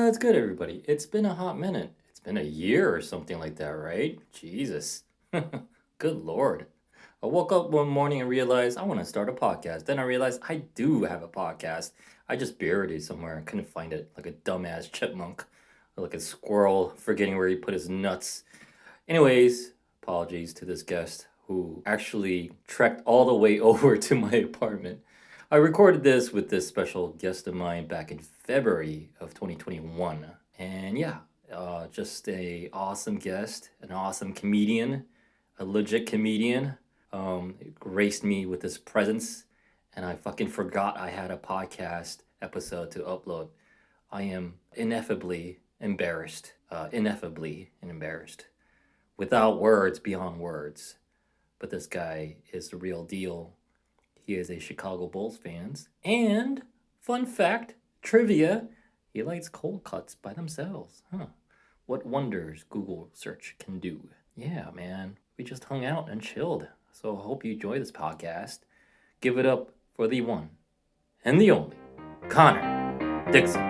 What's good, everybody? It's been a hot minute. It's been a year or something like that, right? Jesus. Good Lord. I woke up one morning and realized I want to start a podcast. Then I realized I do have a podcast. I just buried it somewhere and couldn't find it, like a dumbass chipmunk, or like a squirrel forgetting where he put his nuts. Anyways, apologies to this guest who actually trekked all the way over to my apartment. I recorded this with this special guest of mine back in February of 2021. And yeah, just a awesome guest, an awesome comedian, a legit comedian. It graced me with his presence, and I fucking forgot I had a podcast episode to upload. I am ineffably embarrassed. Without words, beyond words. But this guy is the real deal. He is a Chicago Bulls fan. And, fun fact, trivia, he likes cold cuts by themselves. What wonders Google search can do. Yeah, man, we just hung out and chilled. So I hope you enjoy this podcast. Give it up for the one and the only, Connor Dixon.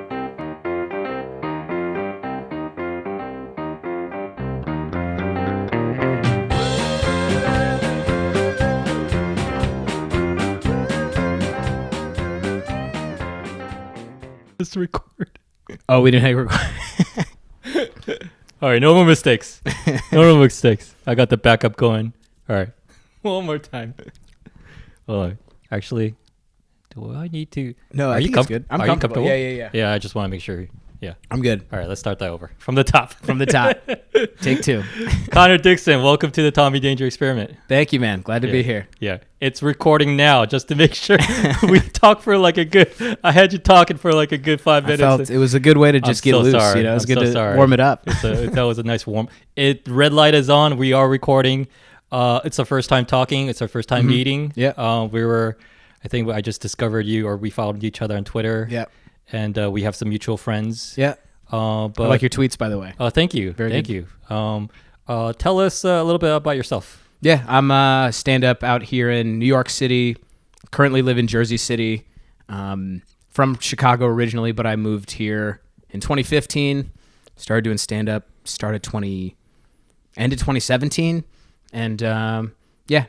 Let's record. Oh, we didn't hit record. All right, no more mistakes. No more mistakes. I got the backup going. All right, one more time. Hold on. Actually, do I need to? No, I think it's good. I'm comfortable. Yeah. Yeah, I just want to make sure. Yeah, I'm good. All right, let's start that over from the top. From the top. Take two. Connor Dixon, welcome to the Tommy Danger Experiment. Thank you, man. Glad to be here. Yeah, it's recording now just to make sure we talk for like a good. I had you talking for like a good 5 minutes. I felt it was a good way to just get loose. Sorry. You know, it was good to sorry. warm it up. That was a nice warm. Red light is on. We are recording. It's our first time talking. It's our first time meeting. Yeah. I think I just discovered you, or we followed each other on Twitter. Yeah. And we have some mutual friends. Yeah. But I like your tweets, by the way. Oh, thank you. Thank you. Tell us a little bit about yourself. Yeah, I'm stand-up out here in New York City. Currently live in Jersey City. From Chicago originally, but I moved here in 2015. Started doing stand-up. Ended 2017. And now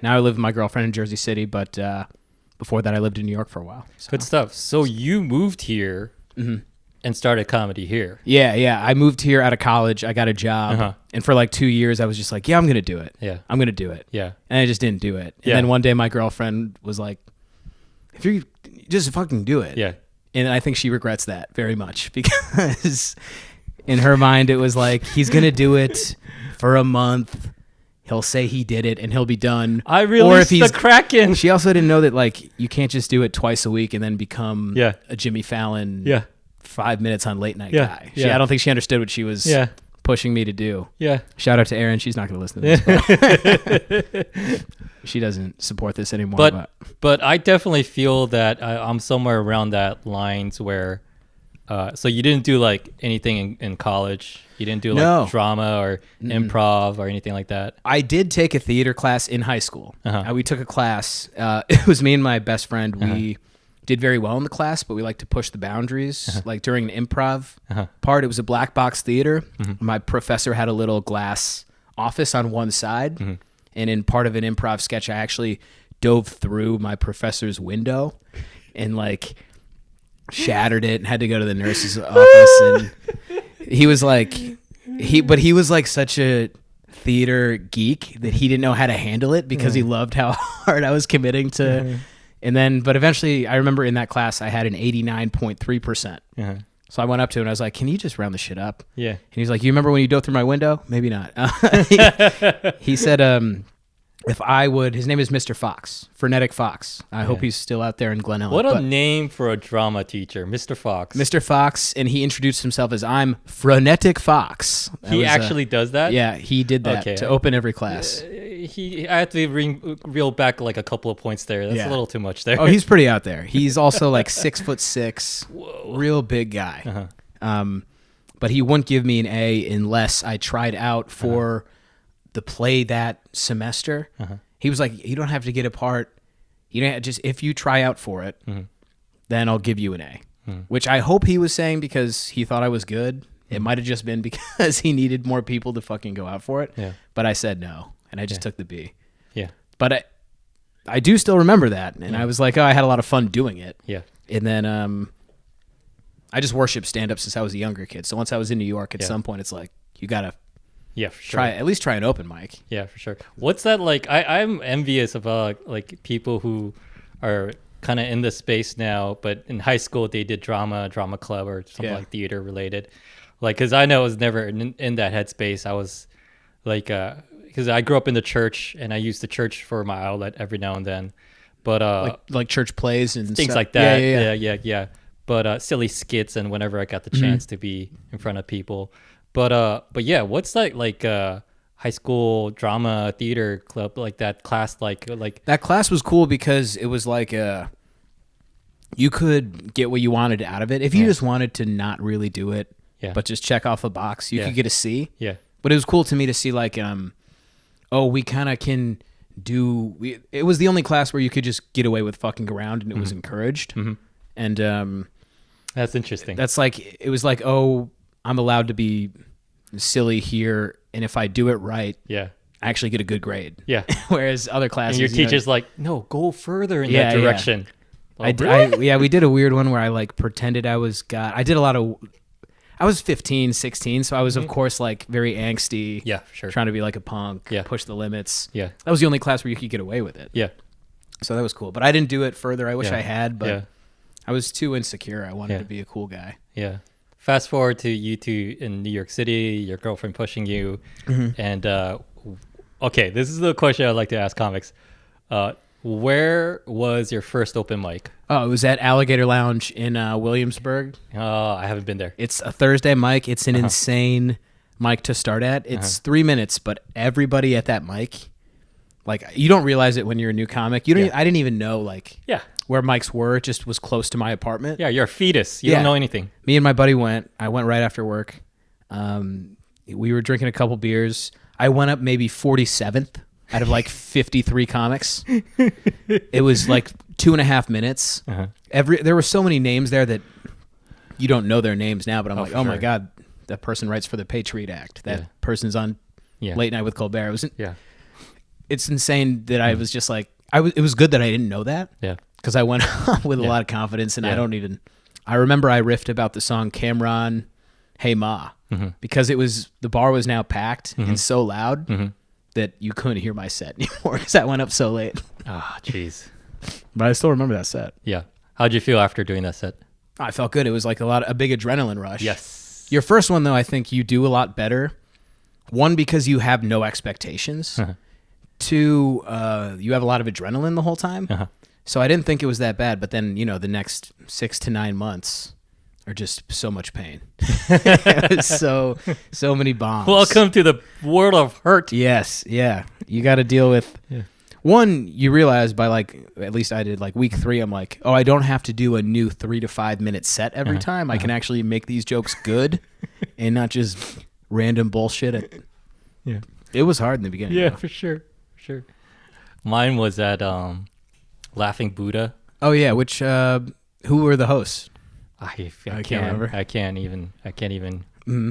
I live with my girlfriend in Jersey City, but before that I lived in New York for a while. So. Good stuff. So you moved here and started comedy here. Yeah. I moved here out of college. I got a job. And for like 2 years, I was just like, I'm going to do it. Yeah. I'm going to do it. Yeah. And I just didn't do it. And then one day my girlfriend was like, if you just fucking do it. Yeah. And I think she regrets that very much because in her mind, it was like, he's going to do it for a month. He'll say he did it and he'll be done. I released the Kraken. She also didn't know that like you can't just do it twice a week and then become a Jimmy Fallon 5 minutes on late night guy. I don't think she understood what she was pushing me to do. Yeah. Shout out to Erin. She's not going to listen to this. She doesn't support this anymore. But I definitely feel that I'm somewhere around that lines where so you didn't do like anything in college. You didn't do like drama or improv or anything like that. I did take a theater class in high school. We took a class. It was me and my best friend. We did very well in the class, but we like to push the boundaries. Like during an improv part, it was a black box theater. My professor had a little glass office on one side. And in part of an improv sketch, I actually dove through my professor's window and like shattered it and had to go to the nurse's office. And he was like, he was like such a theater geek that he didn't know how to handle it because he loved how hard I was committing to. But eventually I remember in that class I had an 89.3%. So I went up to him and I was like, can you just round the shit up? Yeah. And he's like, you remember when you dove through my window? Maybe not. He said, if I would, his name is Mr. Fox, Frenetic Fox. I hope he's still out there in Glen Ellen. What a name for a drama teacher, Mr. Fox. Mr. Fox, and he introduced himself as I'm Frenetic Fox. He actually does that? Yeah, he did that to open every class. I have to reel back like a couple of points there. That's a little too much there. Oh, he's pretty out there. He's also like 6'6", real big guy. But he wouldn't give me an A unless I tried out for the play that semester. He was like, you don't have to get a part. You know, just if you try out for it, then I'll give you an A. which I hope he was saying because he thought I was good. It might have just been because he needed more people to fucking go out for it. Yeah. But I said no, and I just took the B. Yeah. But I do still remember that, and I was like, oh, I had a lot of fun doing it. Yeah. And then I just worshiped stand-up since I was a younger kid. So once I was in New York, at some point, it's like, you got to for sure. at least try an open mic. Yeah, for sure. What's that like? I'm envious of like people who are kind of in the space now, but in high school they did drama club or something like theater related. Like, cause I know I was never in that headspace. I was like, cause I grew up in the church and I used the church for my outlet every now and then, but like church plays and things stuff. like that. Yeah. But silly skits and whenever I got the chance to be in front of people. But yeah, what's that like high school drama theater club, like that class, like that class was cool because it was like you could get what you wanted out of it. If you just wanted to not really do it, but just check off a box, you could get a C. Yeah. But it was cool to me to see like, we kind of can it was the only class where you could just get away with fucking around and it was encouraged. And that's interesting. That's like, it was like, oh, I'm allowed to be silly here. And if I do it right, I actually get a good grade. Yeah. Whereas other classes, and your teacher's like, no, go further in that direction. Yeah. We did a weird one where I like pretended I was 15, 16. So I was, of course, like very angsty. Yeah, for sure. Trying to be like a punk, push the limits. Yeah. That was the only class where you could get away with it. Yeah. So that was cool. But I didn't do it further. I wish I had, but I was too insecure. I wanted to be a cool guy. Yeah. Fast forward to you two in New York City, your girlfriend pushing you. And, okay, this is the question I'd like to ask comics. Where was your first open mic? Oh, it was at Alligator Lounge in Williamsburg. Oh, I haven't been there. It's a Thursday mic. It's an insane mic to start at. It's 3 minutes, but everybody at that mic, like, you don't realize it when you're a new comic. You don't. I didn't even know where mics were. It just was close to my apartment. Yeah, you're a fetus. You don't know anything. Me and my buddy went. I went right after work. We were drinking a couple beers. I went up maybe 47th out of like 53 comics. It was like 2.5 minutes. There were so many names there that you don't know their names now, but I'm like, oh my God, that person writes for the Patriot Act. That person's on Late Night with Colbert. It's insane that I was just like, it was good that I didn't know that. Yeah. Because I went with a lot of confidence, and I remember I riffed about the song Cameron, Hey Ma, because the bar was now packed and so loud that you couldn't hear my set anymore because I went up so late. Ah, jeez. But I still remember that set. Yeah. How'd you feel after doing that set? I felt good. It was like a big adrenaline rush. Yes. Your first one, though, I think you do a lot better. One, because you have no expectations. Two, you have a lot of adrenaline the whole time. So I didn't think it was that bad. But then, the next 6 to 9 months are just so much pain. so many bombs. Welcome to the world of hurt. Yes. Yeah. You got to deal with... One, you realize by at least I did week 3, I'm like, oh, I don't have to do a new 3 to 5 minute set every time. I can actually make these jokes good and not just random bullshit. It was hard in the beginning. Yeah, for sure. Mine was at Laughing Buddha. Oh yeah, which who were the hosts? I can't remember. I can't even.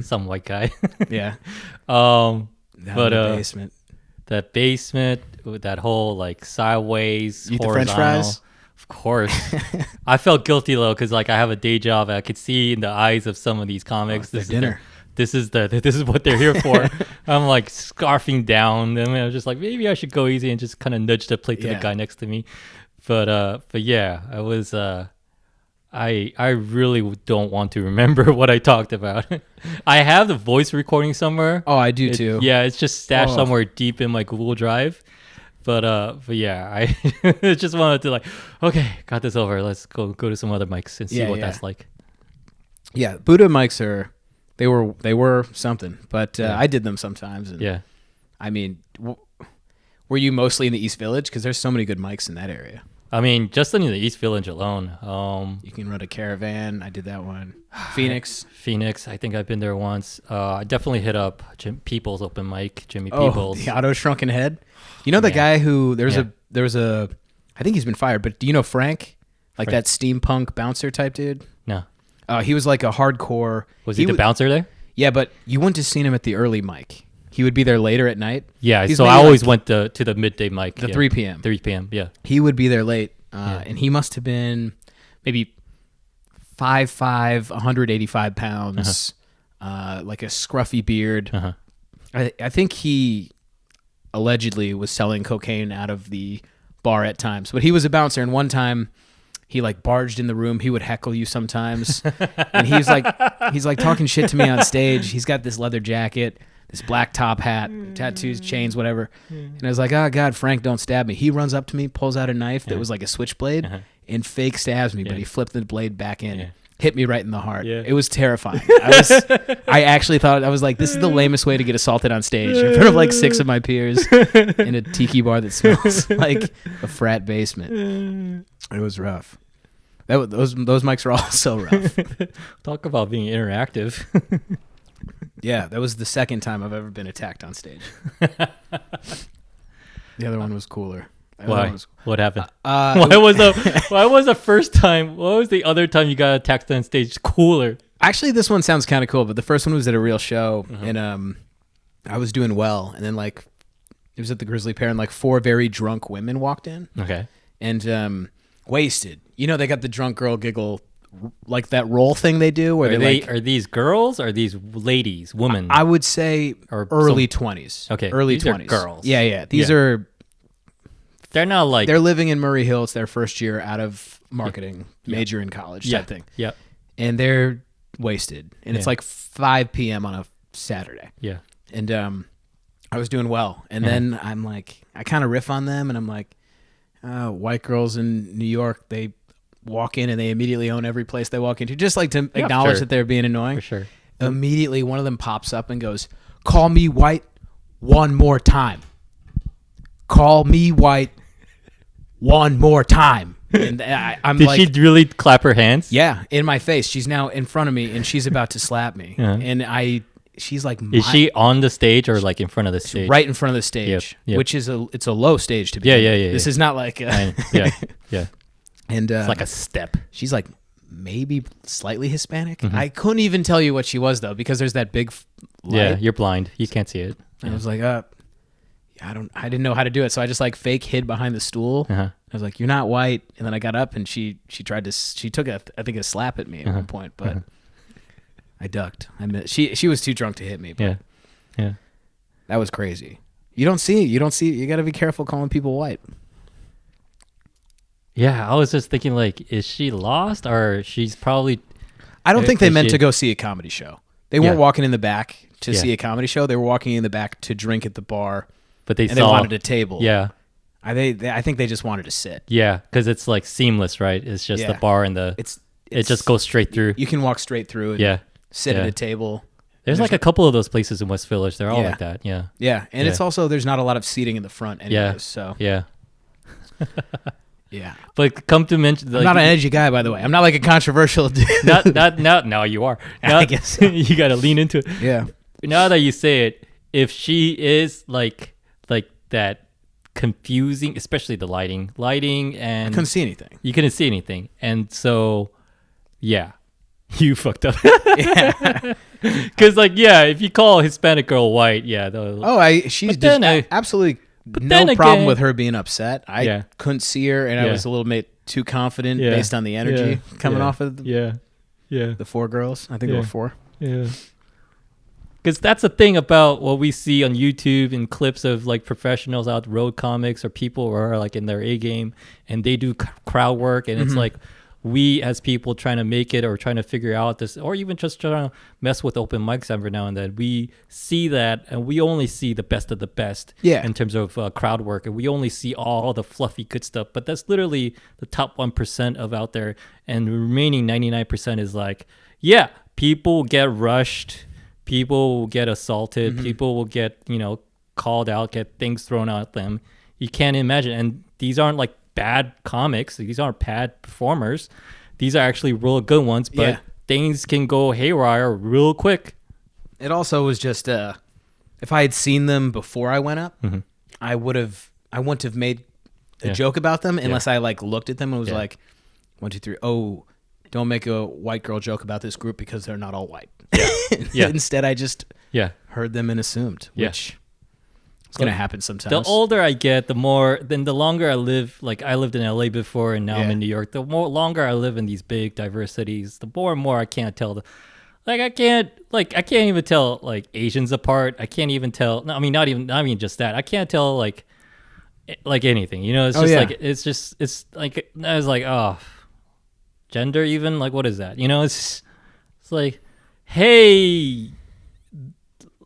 Some white guy. Yeah. But the basement. That basement with that whole sideways. Eat the French fries. Of course. I felt guilty though because I have a day job. I could see in the eyes of some of these comics. This is dinner. This is what they're here for. I'm scarfing down. I mean, I was just maybe I should go easy and just kind of nudge the plate to the guy next to me. But yeah, I was. I really don't want to remember what I talked about. I have the voice recording somewhere. Oh, I do too. Yeah, it's just stashed somewhere deep in my Google Drive. But yeah, I just wanted to okay, got this over. Let's go to some other mics and see what that's like. Yeah, Buddha mics are. They were something, but I did them sometimes. And, I mean, were you mostly in the East Village? Because there's so many good mics in that area. I mean, just in the East Village alone. You can run a Caravan. I did that one. Phoenix. I think I've been there once. I definitely hit up Jim Peoples open mic. Jimmy Peoples. The Auto Shrunken Head. You know the guy who there was a. I think he's been fired. But do you know Frank? That steampunk bouncer type dude. No. He was like a hardcore. Was he the bouncer there? Yeah, but you wouldn't have seen him at the early mic. He would be there later at night. Yeah, so I always went to the midday mic. The 3 p.m. 3 p.m., yeah. He would be there late, and he must have been maybe 5'5", 185 pounds, like a scruffy beard. I think he allegedly was selling cocaine out of the bar at times, but he was a bouncer, and one time he like barged in the room. He would heckle you sometimes, and he's like talking shit to me on stage. He's got this leather jacket, this black top hat, tattoos, chains, whatever. And I was like, oh God, Frank, don't stab me. He runs up to me, pulls out a knife that was like a switchblade, and fake stabs me, but he flipped the blade back in. Hit me right in the heart. It was terrifying. I actually thought, I was like, this is the lamest way to get assaulted on stage in front of like 6 of my peers in a tiki bar that smells like a frat basement. It was rough. Those mics are all so rough. Talk about being interactive. Yeah, that was the second time I've ever been attacked on stage. The other one was cooler. Why? What happened? Why was the first time? What was the other time you got attacked on stage cooler? Actually, this one sounds kind of cool, but the first one was at a real show, and I was doing well, and then like it was at the Grizzly Pear, and like 4 very drunk women walked in. Okay. And wasted. You know, they got the drunk girl giggle, like that roll thing they do, where are these girls or are these ladies, women? I would say or early 20s. Okay, early these 20s. Are girls. Yeah. These are. They're not like they're living in Murray Hill. It's their first year out of marketing, major in college type thing. Yeah. And they're wasted, and it's like 5 p.m. on a Saturday. Yeah. And I was doing well, and then I'm like, I kind of riff on them, and I'm like, white girls in New York, they walk in and they immediately own every place they walk into, just like to acknowledge that they're being annoying. For sure. Immediately, one of them pops up and goes, "Call me white one more time. Call me white one more time." And I'm Did like, she really clap her hands? yeah, in my face. She's now in front of me, and she's about to slap me. And she's like, is she on the stage or like in front of the stage? Right in front of the stage, Yep. which is it's a low stage to be. Yeah. This is not like yeah. And it's like a step. She's like maybe slightly Hispanic. I couldn't even tell you what she was though, because there's that big light. Yeah, you're blind. You can't see it. I was like, I didn't know how to do it, so I just like fake hid behind the stool. I was like, "You're not white," and then I got up and she took a slap at me at one point, but I ducked. She was too drunk to hit me. But yeah, that was crazy. You don't see. You got to be careful calling people white. Yeah, I was just thinking, like, is she lost or she's probably... I don't think they meant to go see a comedy show. They weren't walking in the back to see a comedy show. They were walking in the back to drink at the bar. But they wanted a table. Yeah. I think they just wanted to sit. Yeah, because it's like seamless, right? It's just the bar and it just goes straight through. You can walk straight through and sit at a table. There's like a couple of those places in West Village. They're all like that. Yeah. Yeah, and it's also, there's not a lot of seating in the front anyways, so. Yeah. Yeah. But come to mention... Like, I'm not an edgy guy, by the way. I'm not like a controversial dude. No, you are. I guess so. You got to lean into it. Yeah. Now that you say it, if she is like that confusing, especially the lighting and... I couldn't see anything. You couldn't see anything. And so, yeah, you fucked up. Yeah. Because if you call a Hispanic girl white, she's absolutely... no problem with her being upset. I couldn't see her, and I was a little bit too confident based on the energy coming off of the 4 girls. I think there were 4. Yeah. Because that's the thing about what we see on YouTube and clips of like professionals out road comics or people who are like in their A game and they do crowd work, and it's like we as people trying to make it or trying to figure out this, or even just trying to mess with open mics every now and then, we see that and we only see the best of the best in terms of crowd work, and we only see all the fluffy good stuff, but that's literally the top 1% of out there, and the remaining 99% is like, people get rushed, people will get assaulted, people will get called out, get things thrown at them. You can't imagine. And these aren't like bad comics, these aren't bad performers, these are actually real good ones, but things can go haywire real quick. It also was just if I had seen them before I went up, I wouldn't have made a joke about them unless I like looked at them and was like 1, 2, 3, oh, don't make a white girl joke about this group because they're not all white. Yeah. Instead, I just heard them and assumed, which is going to happen sometimes. The older I get, the longer I live. Like I lived in LA before, and now I'm in New York. The longer I live in these big diverse cities, the more and more I can't tell. I can't even tell like Asians apart. I can't even tell. No, I mean, not even just that. I can't tell like anything. You know, it's just like I was like, oh, gender even, like what is that? You know, it's like, hey,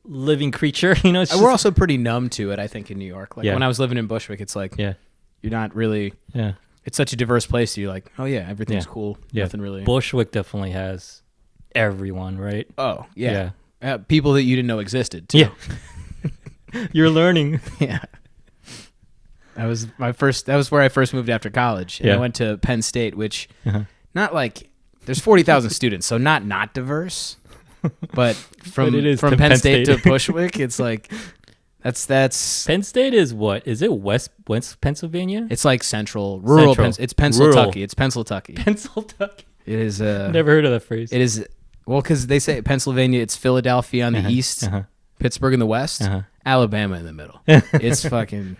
living creature. You know, we're also pretty numb to it. I think in New York, like when I was living in Bushwick, it's like you're not really. Yeah, it's such a diverse place. You're like, oh yeah, everything's cool. Nothing really. Bushwick definitely has everyone, right? Oh yeah. People that you didn't know existed too. Yeah. You're learning. Yeah. That was where I first moved after college. And I went to Penn State, which not like there's 40,000 students, so not diverse. But from Penn State to Bushwick, it's like that's Penn State is what? Is it West Pennsylvania? It's like rural. It's Pennsyltucky. It's Pennsyltucky. Pennsyltucky. It is never heard of that phrase. It is because they say Pennsylvania, it's Philadelphia on the east, Pittsburgh in the west, Alabama in the middle. It's fucking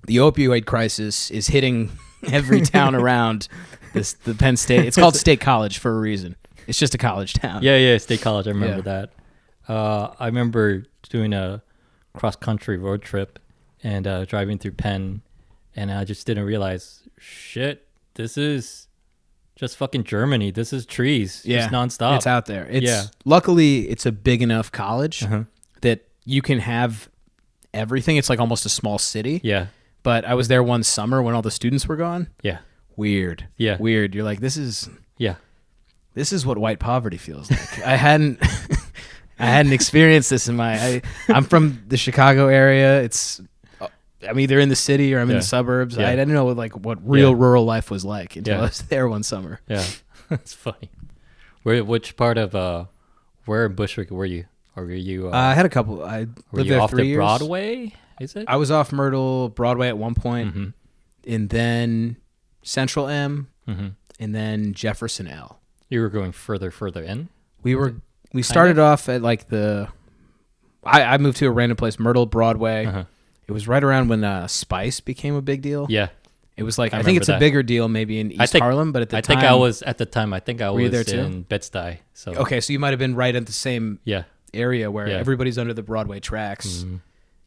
the opioid crisis is hitting every town around the Penn State. It's called State College for a reason. It's just a college town. Yeah, State College. I remember that. I remember doing a cross-country road trip and driving through Penn, and I just didn't realize, shit, this is just fucking Germany. This is trees. Yeah. Just nonstop. It's out there. Luckily, it's a big enough college that you can have everything. It's like almost a small city. Yeah. But I was there one summer when all the students were gone. Yeah. Weird. Yeah. Weird. You're like, this is what white poverty feels like. I hadn't experienced this I'm from the Chicago area. I'm either in the city or I'm in the suburbs. I didn't know what real rural life was like until I was there one summer. Yeah. That's funny. Which part of where in Bushwick were you? Or were you I had a couple. I lived there off 3 years. Broadway? Is it? I was off Myrtle Broadway at one point, and then Central M, and then Jefferson L. You were going further in? We started off at like I moved to a random place, Myrtle Broadway. It was right around when Spice became a big deal. Yeah. It was like, I think it's a bigger deal maybe in East Harlem, but at the time. I think I was in Bed-Stuy. So. Okay, so you might have been right at the same area where everybody's under the Broadway tracks.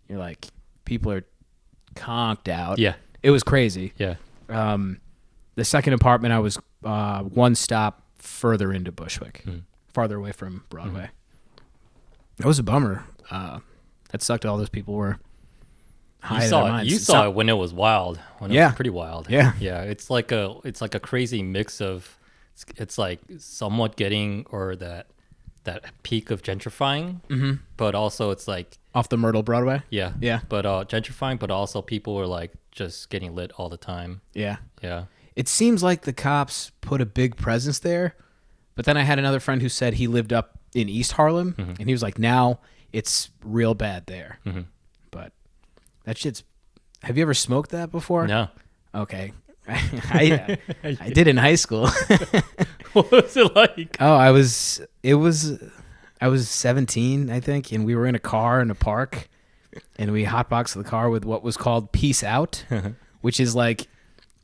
You're like, people are conked out. Yeah. It was crazy. Yeah. The second apartment, I was one stop further into Bushwick, farther away from Broadway. That was a bummer. That sucked. All those people were high. You saw it when it was wild. When it was pretty wild. Yeah. Yeah. It's like a crazy mix of. It's like somewhat getting or that peak of gentrifying, but also it's like off the Myrtle Broadway. Yeah. Yeah. But gentrifying, but also people were like just getting lit all the time. Yeah. Yeah. It seems like the cops put a big presence there, but then I had another friend who said he lived up in East Harlem, and he was like, now it's real bad there. But that shit's... Have you ever smoked that before? No. Okay. I did in high school. What was it like? Oh, I was 17, I think, and we were in a car in a park, and we hotboxed the car with what was called Peace Out, which is like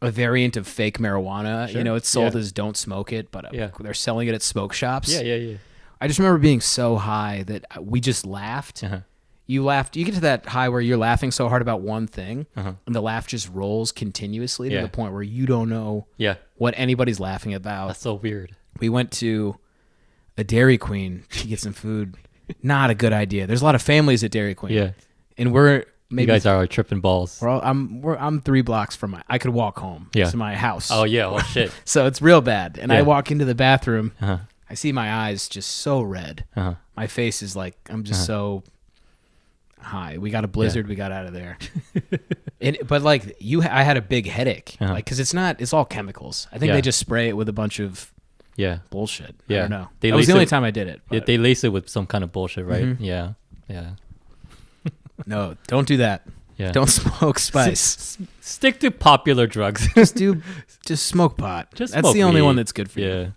a variant of fake marijuana. Sure. You know, it's sold as don't smoke it, but they're selling it at smoke shops. Yeah. I just remember being so high that we just laughed. You laughed. You get to that high where you're laughing so hard about one thing, and the laugh just rolls continuously to the point where you don't know what anybody's laughing about. That's so weird. We went to a Dairy Queen to get some food. Not a good idea. There's a lot of families at Dairy Queen. Yeah. And we're maybe... You guys are like tripping balls. I'm 3 blocks from I could walk home to my house. Oh, yeah. Oh, shit. So it's real bad. And I walk into the bathroom. I see my eyes just so red. My face is like, I'm just so high. We got a blizzard. We got out of there. But like I had a big headache. Like, cause it's all chemicals. I think they just spray it with a bunch of bullshit. I don't know. That was the only time I did it. Yeah, they lace it with some kind of bullshit, right? Yeah. No, don't do that. Yeah. Don't smoke spice. Stick to popular drugs. Just smoke pot. Just that's smoke the only weed. one that's good for you. Yeah.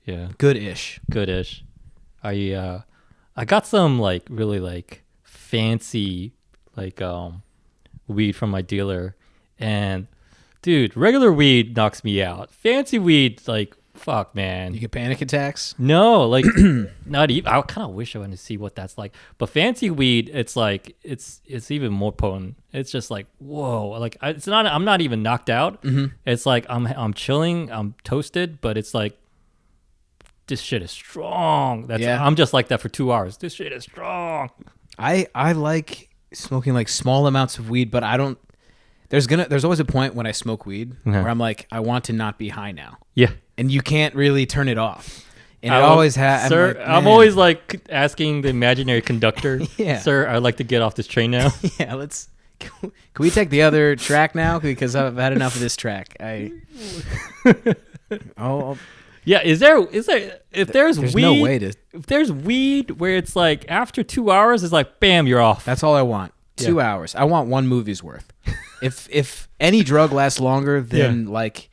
Yeah. Good-ish. Good-ish. I got some like really like fancy like weed from my dealer, and dude, regular weed knocks me out. Fancy weed, like, fuck, man. You get panic attacks? No, like not even. I kind of wish I wanted to see what that's like. But fancy weed, it's like it's even more potent. It's just like, whoa, like it's not. I'm not even knocked out. It's like I'm chilling. I'm toasted, but it's like this shit is strong. I'm just like that for 2 hours. This shit is strong. I like smoking like small amounts of weed, but I don't. There's always a point when I smoke weed where I'm like, I want to not be high now. Yeah. And you can't really turn it off. And it always has. Sir, I'm always like asking the imaginary conductor, yeah. Sir, I'd like to get off this train now. Yeah, can we take the other track now? Because I've had enough of this track. Yeah, is there if there's weed, no way to. If there's weed where it's like after 2 hours, it's like bam, you're off. That's all I want. 2 hours. I want one movie's worth. If any drug lasts longer than like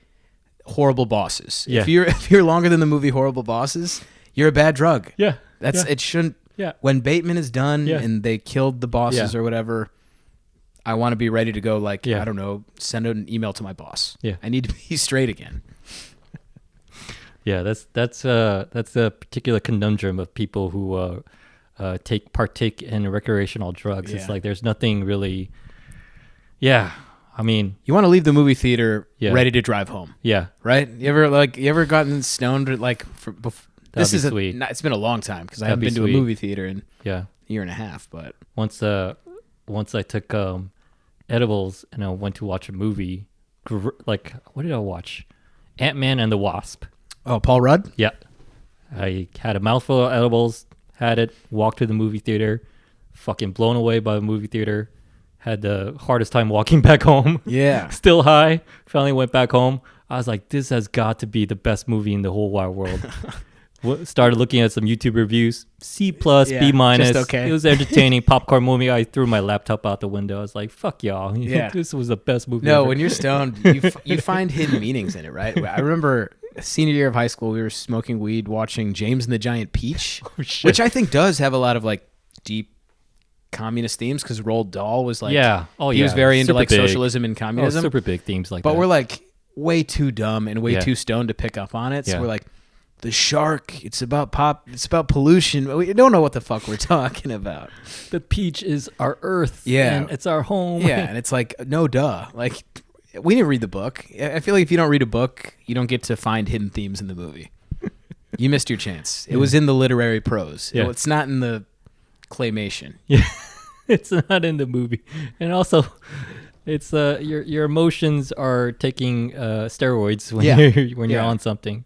Horrible Bosses, if you're longer than the movie Horrible Bosses, you're a bad drug. Yeah, it shouldn't. Yeah, when Bateman is done and they killed the bosses or whatever, I want to be ready to go. Like I don't know, send an email to my boss. Yeah, I need to be straight again. Yeah, that's a particular conundrum of people who partake in recreational drugs. It's like there's nothing really. Yeah, I mean, you want to leave the movie theater ready to drive home. Yeah, right. You ever gotten stoned like this is sweet. It's been a long time because I haven't been to a movie theater in a year and a half. But once I took edibles and I went to watch a movie, like what did I watch? Ant-Man and the Wasp. Oh, Paul Rudd? Yeah. I had a mouthful of edibles, had it, walked to the movie theater, fucking blown away by the movie theater, had the hardest time walking back home. Yeah. Still high, finally went back home. I was like, this has got to be the best movie in the whole wide world. Started looking at some YouTube reviews, C+, B-. Just okay. It was entertaining, popcorn movie. I threw my laptop out the window. I was like, fuck y'all. Yeah. This was the best movie No, ever. when you're stoned, you find hidden meanings in it, right? I remember senior year of high school, we were smoking weed, watching James and the Giant Peach, which I think does have a lot of like deep communist themes because Roald Dahl was like, he was very into like big. Socialism and communism. Super big themes like that. But we're like way too dumb and way too stoned to pick up on it. So we're like, the shark, it's about pollution. We don't know what the fuck we're talking about. The peach is our earth. Yeah. And it's our home. Yeah. And it's like, no duh. Like, we didn't read the book. I feel like if you don't read a book, you don't get to find hidden themes in the movie. You missed your chance. It was in the literary prose. Yeah. It's not in the claymation. Yeah. It's not in the movie. And also, it's your emotions are taking steroids when you're on something.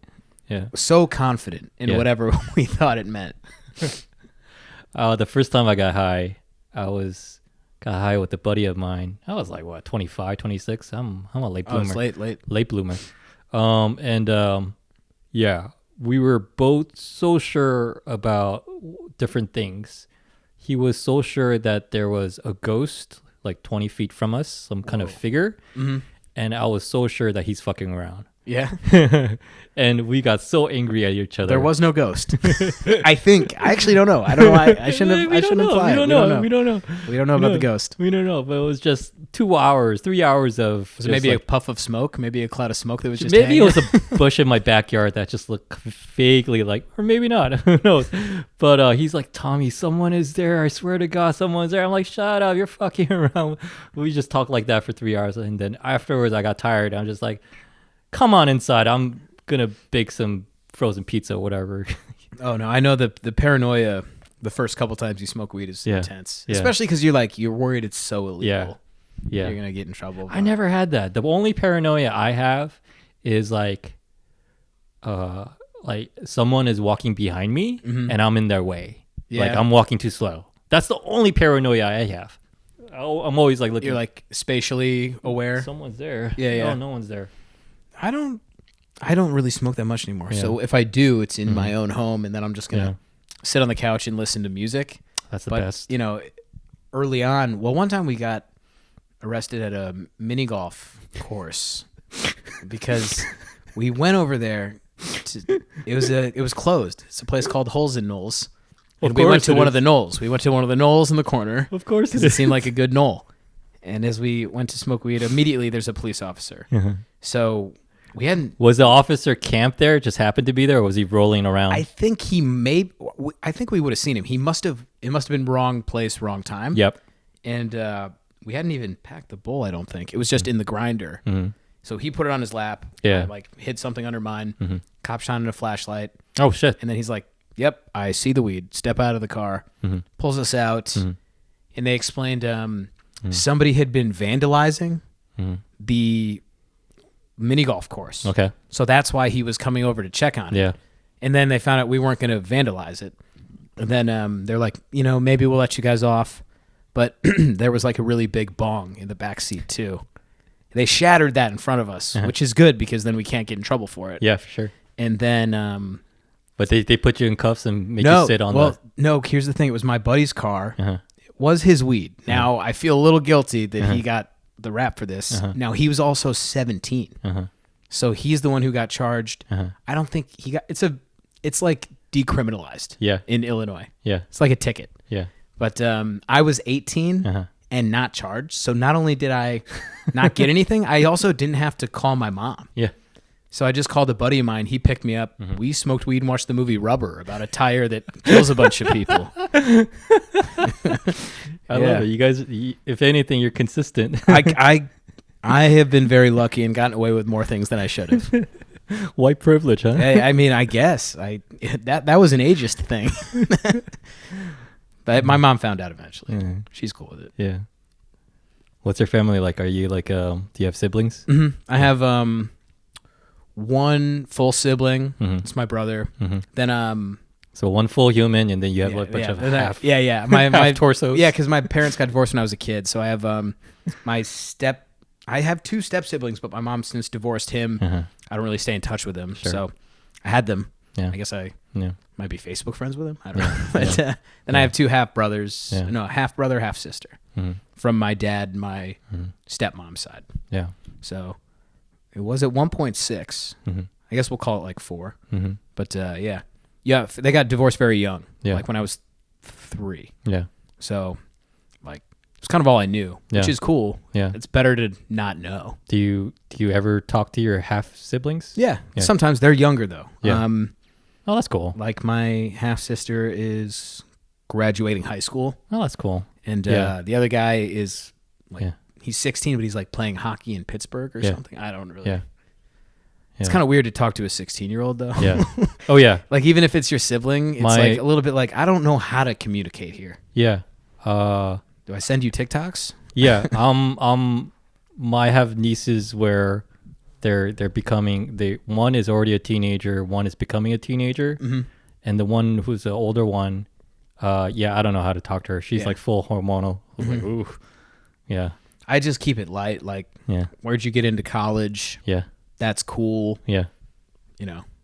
Yeah. So confident in whatever we thought it meant. The first time I got high, got high with a buddy of mine. I was like, what, 25, 26? I'm a late bloomer. Oh, it's late. Late bloomer. We were both so sure about different things. He was so sure that there was a ghost like 20 feet from us, some kind of figure. Mm-hmm. And I was so sure that he's fucking around. Yeah. And we got so angry at each other. There was no ghost. I think. I actually don't know. I don't know why. I shouldn't have implied. We don't know. We don't know about the ghost. We don't know. But it was just 2 hours, 3 hours of. Was it maybe like, a puff of smoke? Maybe a cloud of smoke that was just maybe hanging? It was a bush in my backyard that just looked vaguely like, or maybe not. Who knows? But he's like, Tommy, someone is there. I swear to God, someone's there. I'm like, shut up. You're fucking around. We just talked like that for 3 hours. And then afterwards, I got tired. I'm just like, come on inside. I'm gonna bake some frozen pizza, whatever. Oh no, I know the paranoia. The first couple times you smoke weed is intense, especially because you're worried it's so illegal. Yeah, you're gonna get in trouble. I never had that. The only paranoia I have is like someone is walking behind me and I'm in their way. Yeah. Like I'm walking too slow. That's the only paranoia I have. I'm always like looking. You're like spatially aware. Someone's there. Yeah. Oh, no one's there. I don't really smoke that much anymore. Yeah. So if I do, it's in my own home, and then I'm just gonna sit on the couch and listen to music. That's the best. You know, early on, one time we got arrested at a mini golf course because we went over there. It was closed. It's a place called Holes in Knolls. And we went to one of the knolls. We went to one of the knolls in the corner. Of course, because it seemed like a good knoll. And as we went to smoke weed, immediately there's a police officer. So we hadn't. Was the officer camped there? Just happened to be there, or was he rolling around? I think I think we would have seen him. It must have been wrong place, wrong time. Yep. And we hadn't even packed the bowl. I don't think it was just in the grinder. So he put it on his lap. Yeah. I, like hid something under mine. Cop shined a flashlight. Oh shit! And then he's like, "Yep, I see the weed." Step out of the car. Pulls us out, and they explained somebody had been vandalizing the mini golf course. Okay. So that's why he was coming over to check on it. Yeah. And then they found out we weren't going to vandalize it. And then they're like, maybe we'll let you guys off. But there was like a really big bong in the back seat too. They shattered that in front of us, which is good because then we can't get in trouble for it. Yeah, for sure. And then... but they put you in cuffs and made you sit on the... No, here's the thing. It was my buddy's car. It was his weed. Now, I feel a little guilty that he got the rap for this. Now, he was also 17. So he's the one who got charged. I don't think he got... It's like decriminalized in Illinois. Yeah. It's like a ticket. Yeah. But I was 18 and not charged. So not only did I not get anything, I also didn't have to call my mom. Yeah. So I just called a buddy of mine. He picked me up. We smoked weed and watched the movie Rubber about a tire that kills a bunch of people. I love it. You guys, if anything, you're consistent. I have been very lucky and gotten away with more things than I should have. White privilege, huh? I mean, I guess that was an ageist thing. But my mom found out eventually. She's cool with it. Yeah. What's your family like? Are you like, do you have siblings? I have one full sibling. It's my brother. Then so one full human, and then you have a bunch of half. My half torsos. Yeah, because my parents got divorced when I was a kid. So I have I have two step siblings, but my mom since divorced him. I don't really stay in touch with them. Sure. So I had them. Yeah. I guess I might be Facebook friends with him. I don't know. But then I have two half brothers. No, half brother, half sister from my dad and my stepmom's side. Yeah. So it was at 1.6. I guess we'll call it like 4. But they got divorced very young. Yeah. Like when I was 3. Yeah. So like it's kind of all I knew, which is cool. Yeah. It's better to not know. Do you ever talk to your half siblings? Yeah. Sometimes they're younger though. Yeah. Oh, that's cool. Like my half sister is graduating high school. Oh, that's cool. And the other guy is like he's 16, but he's like playing hockey in Pittsburgh or something. I don't really. Yeah. It's kind of weird to talk to a 16-year-old though. Yeah. Oh yeah. Like even if it's your sibling, it's like a little bit like I don't know how to communicate here. Yeah. Do I send you TikToks? Yeah. I have nieces where they're becoming one is already a teenager, one is becoming a teenager, and the one who's the older one, I don't know how to talk to her. She's like full hormonal. Like, ooh. Yeah. I just keep it light. Like, where'd you get into college? Yeah. That's cool. Yeah.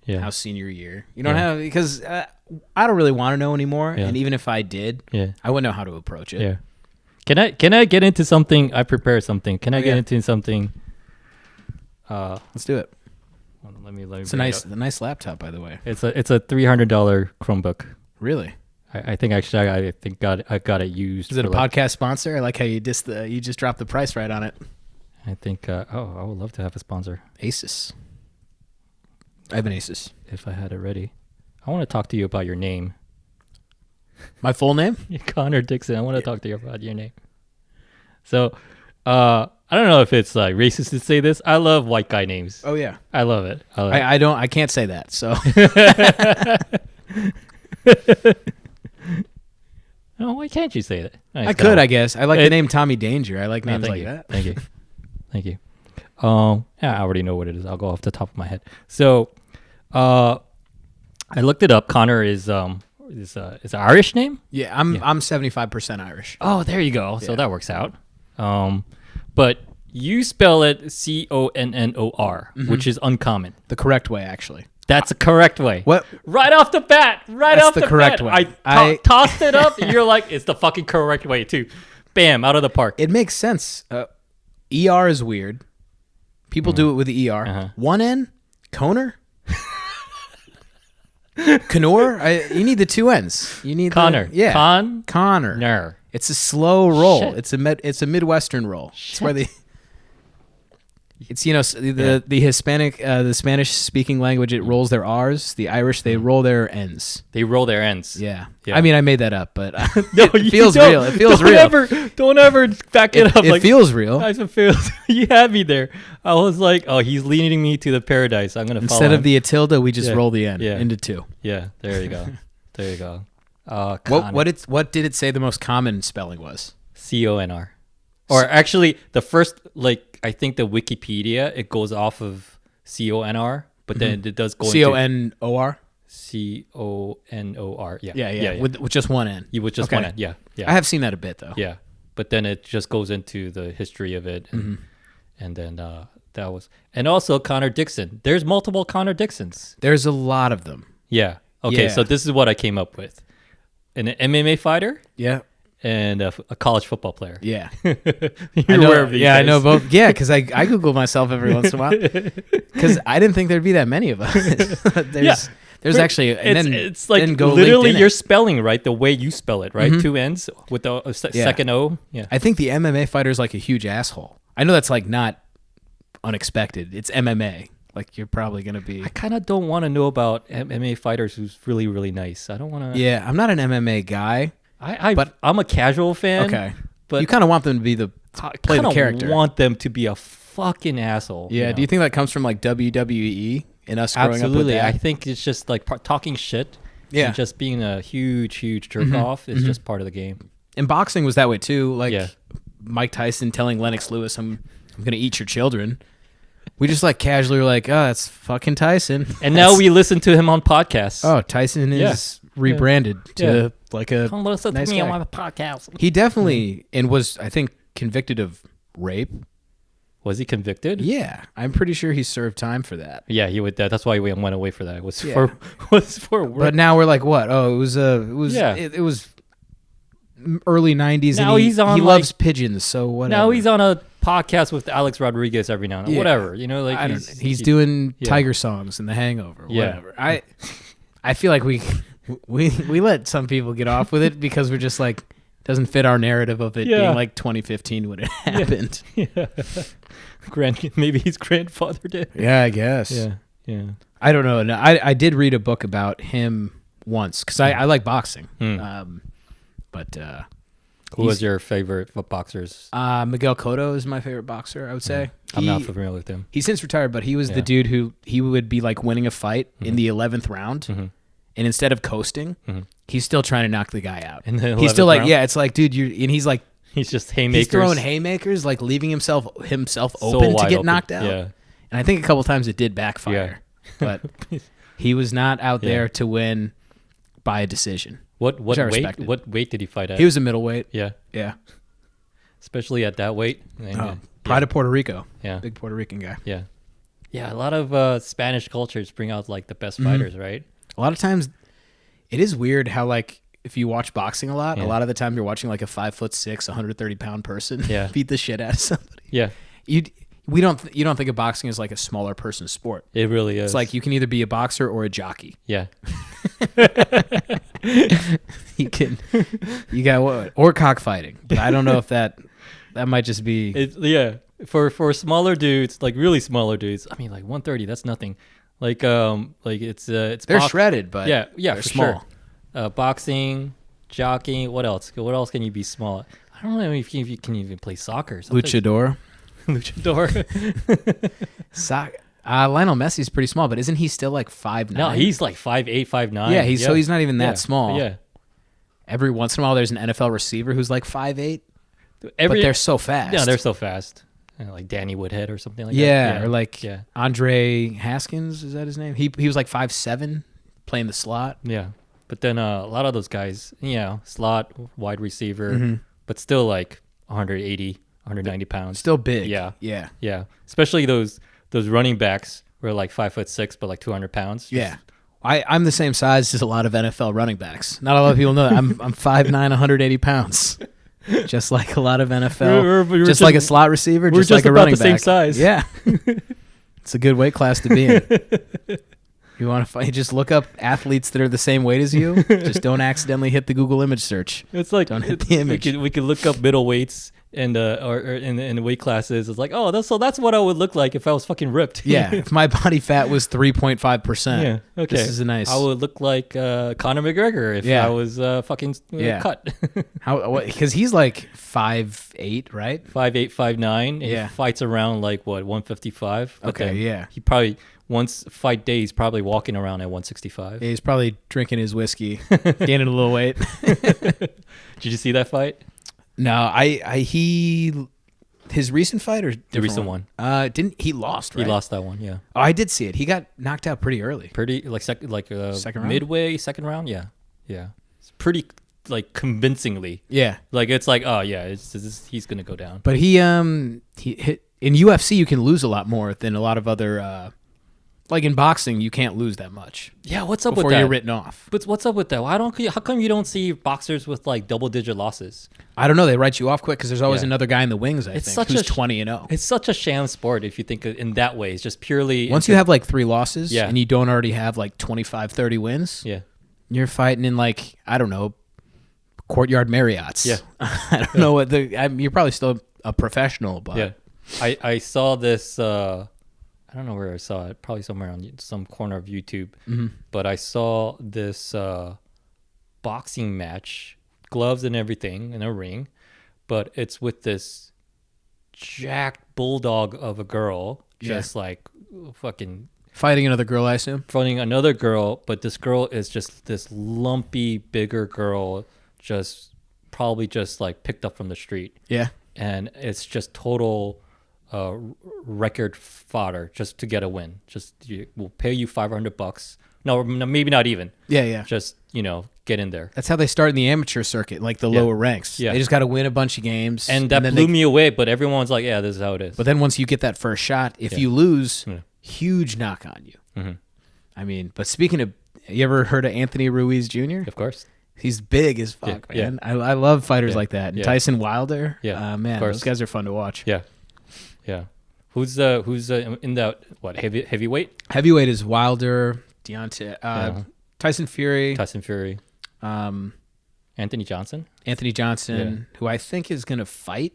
How's senior year? You don't have, because I don't really want to know anymore. Yeah. And even if I did, I wouldn't know how to approach it. Yeah. Can I get into something? I prepared something. Can I get into something? Let's do it. Let me. It's a nice laptop, by the way. It's a $300 Chromebook. Really? I think actually I got it used. Is it a podcast sponsor? I like how you just dropped the price right on it. I think. I would love to have a sponsor. Asus. I have an Asus. If I had it ready, I want to talk to you about your name. My full name? Connor Dixon. I want to talk to you about your name. So, I don't know if it's like racist to say this. I love white guy names. Oh yeah, I love it. I can't say that. So. Oh, why can't you say that? I could, I guess. I like the name Tommy Danger. I like names like that. Thank you. Thank you. I already know what it is. I'll go off the top of my head. So, I looked it up. Connor is an Irish name? Yeah, I'm 75% Irish. Oh, there you go. Yeah. So that works out. But you spell it Connor, which is uncommon. The correct way, actually. That's the correct way. What? Right off the bat. That's the correct way. I tossed it up. And you're like, it's the fucking correct way too. Bam, out of the park. It makes sense. ER is weird. People do it with the ER. One N? Coner? Canor? You need the two N's. You need Connor. Connor. Ner. It's a slow roll. Shit. It's a Midwestern roll. It's where it's the Hispanic, the Spanish speaking language, it rolls their R's. The Irish, they roll their N's. They roll their N's. Yeah. Yeah. I mean, I made that up, but No, it feels real. It feels real. Don't ever back it up. It feels real. I feel you had me there. I was like, oh, he's leading me to the paradise. I'm gonna follow Instead of him. the tilde, we just roll the N into two. Yeah, there you go. There you go. What did it say the most common spelling was? CONR. Or actually, the first, I think the Wikipedia, it goes off of CONR, but then it does go into CONOR? CONOR. Yeah. Yeah. With just one N. With just one N. Yeah. I have seen that a bit, though. Yeah. But then it just goes into the history of it. And then that was. And also Connor Dixon. There's multiple Connor Dixons. There's a lot of them. Yeah. Okay, Yeah. so this is what I came up with: an MMA fighter Yeah. and a college football player. Yeah. You're aware of these I guys. know both. Yeah, because I Google myself every once in a while. Because I didn't think there'd be that many of us. There's actually, and then it's like then go literally LinkedIn your it. spelling right, the way you spell it, right? Two N's with the second O. Yeah. I think the MMA fighter's like a huge asshole. I know that's like not unexpected. It's MMA. Like you're probably gonna be. I kind of don't want to know about MMA fighters who's really, really nice. I don't want to. Yeah, I'm not an MMA guy. But I'm a casual fan. Okay, but you kind of want them to be play the character. Want them to be a fucking asshole. Yeah. You know? Do you think that comes from like WWE and us growing Absolutely. up with that? I think it's just like talking shit. Yeah. And just being a huge jerk off is just part of the game. And boxing was that way too. Like Mike Tyson telling Lennox Lewis, "I'm gonna eat your children." We just like casually were like, "Oh, that's fucking Tyson." And now we listen to him on podcasts. Oh, Tyson is rebranded to like a Come listen nice to me guy. on my podcast. He definitely and was, I think, convicted of rape. Was he convicted? Yeah, I'm pretty sure he served time for that. Yeah, he would. That's why we went away for that. It was Yeah. for work. But now we're like, what? Oh, it was early '90s. Now and he's on, He like- loves pigeons, so whatever. now he's on a podcast with Alex Rodriguez every now and then. Yeah. Whatever, you know, like I don't know. He's doing Tiger songs and The Hangover. Yeah. Whatever. I feel like we let some people get off with it because we're just like doesn't fit our narrative of it being like 2015 when it happened. Yeah. Maybe his grandfather did. Yeah, I guess. Yeah. I don't know. No, I did read a book about him once because I like boxing. But Who was your favorite boxers? Miguel Cotto is my favorite boxer, I would say. I'm not familiar with him. He's since retired, but he was the dude who he would be like winning a fight in the 11th round. And instead of coasting, he's still trying to knock the guy out. In the He's still 11th like, round? yeah, it's like, dude, and he's like, He's just haymakers. he's throwing haymakers, like leaving himself so open to wide get open. knocked out. Yeah. And I think a couple times it did backfire. But he was not out there to win by a decision. What which I weight? respected. What weight did he fight at? He was a middleweight. Yeah. Yeah. Especially at that weight. Pride of Puerto Rico. Yeah. Big Puerto Rican guy. Yeah. Yeah. A lot of Spanish cultures bring out like the best fighters, right? A lot of times it is weird how like if you watch boxing a lot of the time you're watching like a 5'6", 130-pound person beat the shit out of somebody. Yeah. You don't think of boxing as like a smaller person sport. It really is. It's like you can either be a boxer or a jockey. Yeah. You got what? Or cockfighting. But I don't know if that might just be For smaller dudes, like really smaller dudes. I mean, like 130, that's nothing. Like it's they're shredded, but yeah, they're for small. Sure. Boxing, jockeying. What else? What else can you be small? I don't know if you can even play soccer. Luchador. Lionel Messi's pretty small, but isn't he still like 5'9"? No, he's like 5'8", 5'9". Yeah, so he's not even that small. Yeah. Every once in a while, there's an NFL receiver who's like 5'8", but they're so fast. Yeah, they're so fast. Like Danny Woodhead or something like that. that. Or like Andre Haskins, is that his name? He was like 5'7", playing the slot. Yeah, but then a lot of those guys, slot, wide receiver, but still like 180, 190 pounds. Still big. Yeah. Especially those running backs were like 5'6", but like 200 pounds. Yeah. I'm the same size as a lot of NFL running backs. Not a lot of people know that. I'm 5'9", 180 pounds. just like a lot of NFL, We're just like a slot receiver, we're just like a about running the same back. size. Yeah, it's a good weight class to be in. You want to fight? Just look up athletes that are the same weight as you. Just don't accidentally hit the Google image search. It's like Don't hit the image. We could look up middleweights and or in weight classes. It's like, oh, that's what I would look like if I was fucking ripped. Yeah, if my body fat was 3.5%. Yeah. Okay. This is a nice. I would look like Conor McGregor if Yeah. I was fucking cut. Because he's like 5'8", right? 5'8", 5'9", and Yeah. he fights around like what 155. But Okay, then yeah. He probably once fight day he's probably walking around at 165. Yeah, he's probably drinking his whiskey, gaining a little weight. Did you see that fight? No, his recent fight or The recent one. Didn't he lost? Right? He lost that one. Yeah. Oh, I did see it. He got knocked out pretty early. Pretty like Second round? midway second round. Yeah. It's pretty like convincingly. Yeah, Like it's like, oh yeah, he's gonna go down. but he hit in UFC. You can lose a lot more than a lot of other. Like in boxing, you can't lose that much Yeah, what's up before with that? you're written off. But what's up with that? How come you don't see boxers with like double-digit losses? I don't know. They write you off quick because there's always Yeah. another guy in the wings. I It's think such who's a 20-0. It's such a sham sport if you think in that way. It's just purely Once you have like 3 losses, Yeah. and you don't already have like 25, 30 wins, yeah. you're fighting in like I don't know, Courtyard Marriott's. Yeah. I don't know what you're probably still a professional, but Yeah, I saw this. I don't know where I saw it. Probably somewhere on some corner of YouTube. Mm-hmm. But I saw this boxing match, gloves and everything, in a ring. But it's with this jacked bulldog of a girl, just like fucking fighting another girl, I assume. fighting another girl. But this girl is just this lumpy, bigger girl, just probably just like picked up from the street. Yeah. And it's just total record fodder just to get a win. We'll pay you $500. No, maybe not even. Yeah. Just get in there. That's how they start in the amateur circuit, like the lower ranks. Yeah. They just got to win a bunch of games. And that then blew me away. But everyone's like, yeah, this is how it is. But then once you get that first shot, if you lose, Yeah. huge knock on you. Mm-hmm. I mean, but speaking of, you ever heard of Anthony Ruiz Jr.? Of course. He's big as fuck, Yeah, man. I love fighters Yeah, like that. And yeah. Tyson Wilder, Yeah, man, of course. those guys are fun to watch. Yeah. Who's in that heavyweight? Heavyweight is Wilder, Deontay, Tyson Fury, Tyson Fury, Anthony Johnson. Anthony Johnson, who I think is going to fight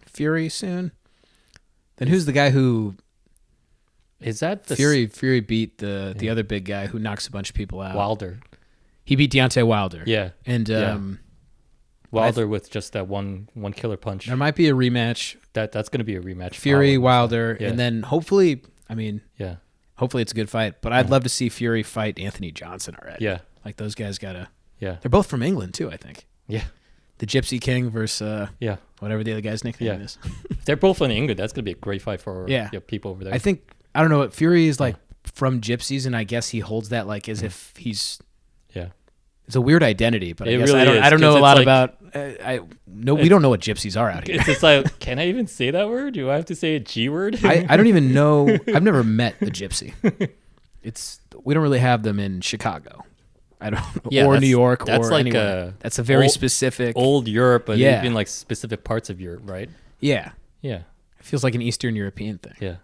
Fury soon. Then who's the guy who Is that the Fury beat the other big guy who knocks a bunch of people out? Wilder? He beat Deontay Wilder. Yeah. And Wilder with just that one killer punch. there might be a rematch. That's going to be a rematch. Fury, probably. Wilder, Yeah. and then hopefully it's a good fight. But I'd love to see Fury fight Anthony Johnson already. Yeah. Like those guys gotta. Yeah. They're both from England too, I think. Yeah. The Gypsy King versus Yeah. whatever the other guy's nickname is. If they're both from England, that's going to be a great fight for people over there. I think I don't know. Fury is like from Gypsies, and I guess he holds that like as if he's. Yeah. It's a weird identity, but I It guess really is, I don't know 'cause a lot it's about. We don't know what gypsies are out here. It's just like, can I even say that word? Do I have to say a G word? I don't even know. I've never met a gypsy. We don't really have them in Chicago. I don't or New York that's or like anywhere. That's a very old- specific old Europe, but Yeah. even like specific parts of Europe, right? Yeah, Yeah. it feels like an Eastern European thing. Yeah.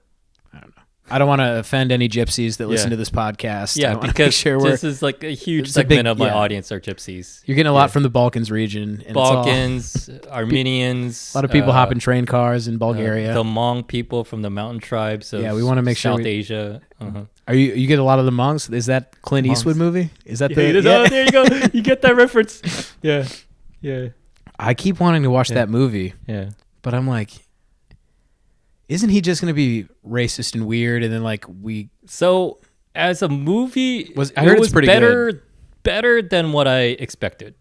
I don't know. I don't want to offend any gypsies that listen Yeah. to this podcast. I Yeah, wanna make because sure this is like a huge it's a segment big- of my yeah. audience are gypsies. you're getting a lot from the Balkans region. And Balkans, Armenians. a lot of people hopping train cars in Bulgaria. The Hmong people from the mountain tribes of we want to make South sure Asia. Are you get a lot of the Hmongs? Is that Clint Eastwood movie? Is that Oh, there you go. You get that reference. Yeah. Yeah. I keep wanting to watch that movie, Yeah. but I'm like, isn't he just going to be racist and weird? And then like So as a movie, I heard it's pretty better, better than what I expected.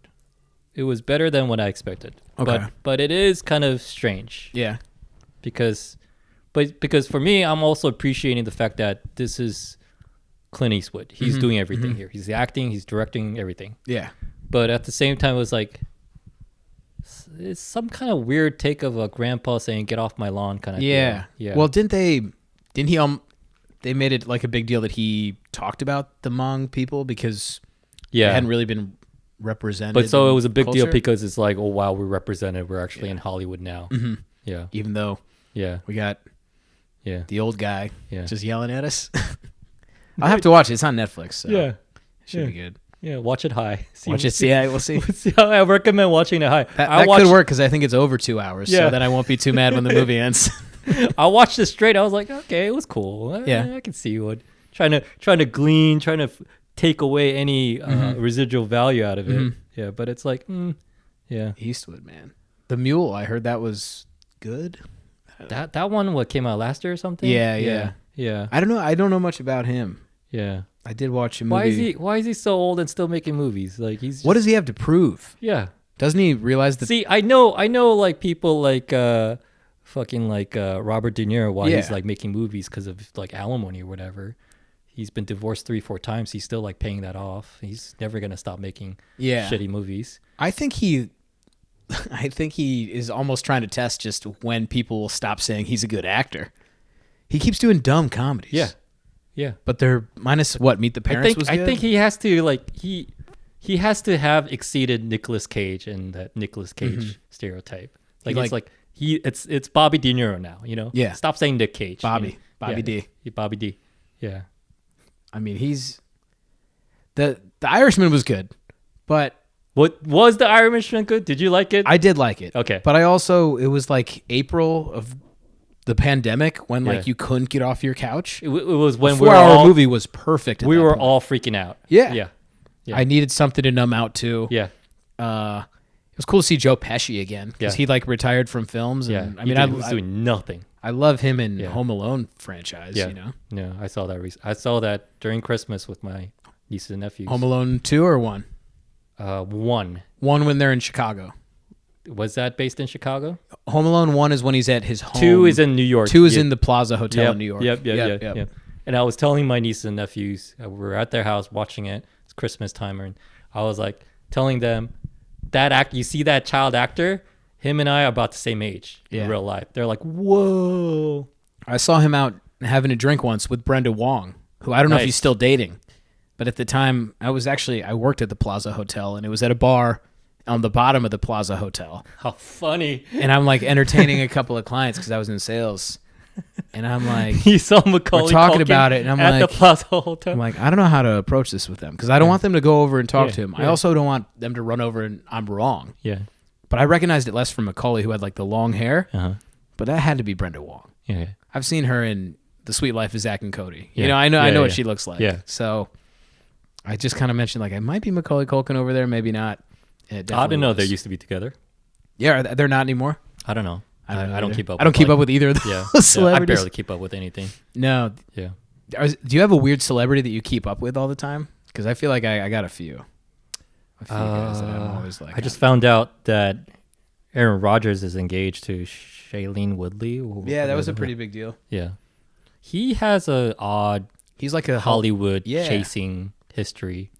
It was better than what I expected. Okay. But it is kind of strange yeah, because for me, I'm also appreciating the fact that this is Clint Eastwood. He's doing everything here. He's acting, he's directing everything. yeah, But at the same time, it was like, it's some kind of weird take of a grandpa saying, "Get off my lawn," kind of yeah, thing. Yeah. Well, didn't he? They made it like a big deal that he talked about the Hmong people because they hadn't really been represented. But so it was a big deal culture. because it's like, oh wow, we're represented. We're actually in Hollywood now. Mm-hmm. Yeah. Even though Yeah. we got Yeah. the old guy Yeah. just yelling at us. I'll have to watch it. It's on Netflix. So Yeah. it should be good. Yeah. Watch it high. Watch it. Yeah, we'll see. See how I recommend watching it high. That could work because I think it's over 2 hours. Yeah. So then I won't be too mad when the movie ends. I watched it straight. I was like, okay, it was cool. Yeah. I can see what trying to glean, trying to take away any residual value out of it. Yeah, but it's like, yeah. Eastwood, man. The Mule. I heard that was good. That one what came out last year or something? Yeah. I don't know. I don't know much about him. Yeah. I did watch a movie. Why is he so old and still making movies? Like he's just, What does he have to prove? Yeah. Doesn't he realize that? See, I know like people like fucking like Robert De Niro why he's like making movies because of like alimony or whatever. He's been divorced 3-4 times. He's still like paying that off. He's never gonna stop making shitty movies. I think he is almost trying to test just when people will stop saying he's a good actor. He keeps doing dumb comedies. Yeah. But they're minus what? Meet the Parents was good? I think he has to like he has to have exceeded Nicolas Cage and that Nicolas Cage stereotype. Like it's like it's Bobby De Niro now, you know? Yeah. Stop saying Nick Cage. Bobby Yeah. D. Bobby D. Yeah. I mean, he's the Irishman was good, but What was the Irishman good? Did you like it? I did like it. Okay. But it was like April of the pandemic when like you couldn't get off your couch. It was when A we were 4-hour all movie was perfect. we were all freaking out. Yeah. Yeah. I needed something to numb out too. Yeah. It was cool to see Joe Pesci again because he like retired from films. Yeah. And, I mean, he was doing nothing. I love him in Home Alone franchise. Yeah. You know, Yeah. I saw that. I saw that during Christmas with my nieces and nephews. Home Alone 2 or 1? 1. 1 when they're in Chicago. Was that based in Chicago? Home Alone 1 is when he's at his home. 2 is in New York. 2 is in the Plaza Hotel in New York. Yep. And I was telling my nieces and nephews, we were at their house watching it. It's Christmas time, and I was like telling them, you see that child actor? Him and I are about the same age in real life. They're like, whoa. I saw him out having a drink once with Brenda Wong, who I don't know if he's still dating. But at the time, I worked at the Plaza Hotel, and it was at a bar on the bottom of the Plaza Hotel. How funny. And I'm like entertaining a couple of clients because I was in sales. And I'm like, you saw Macaulay we're talking Culkin about it, and I'm at like, the Plaza Hotel. I'm like, I don't know how to approach this with them because I don't want them to go over and talk to him. I Yeah. also don't want them to run over and I'm wrong. Yeah. But I recognized it less from Macaulay, who had like the long hair. Uh-huh. But that had to be Brenda Wong. Yeah. I've seen her in The Sweet Life of Zach and Cody. Yeah. You know, I know Yeah, what yeah. she looks like. Yeah. So I just kind of mentioned like, I might be Macaulay Culkin over there, maybe not. I didn't know they used to be together. Yeah, they're not anymore. I don't know. I don't either. keep up. I don't keep up with either of those Yeah. I celebrities. barely keep up with anything. No. Yeah. Do you have a weird celebrity that you keep up with all the time? Because I feel like I got a few. A few guys that I'm always like. I just found out that Aaron Rodgers is engaged to Shailene Woodley. Yeah, that was a pretty big deal. Yeah. He has a odd He's like a Hollywood chasing history.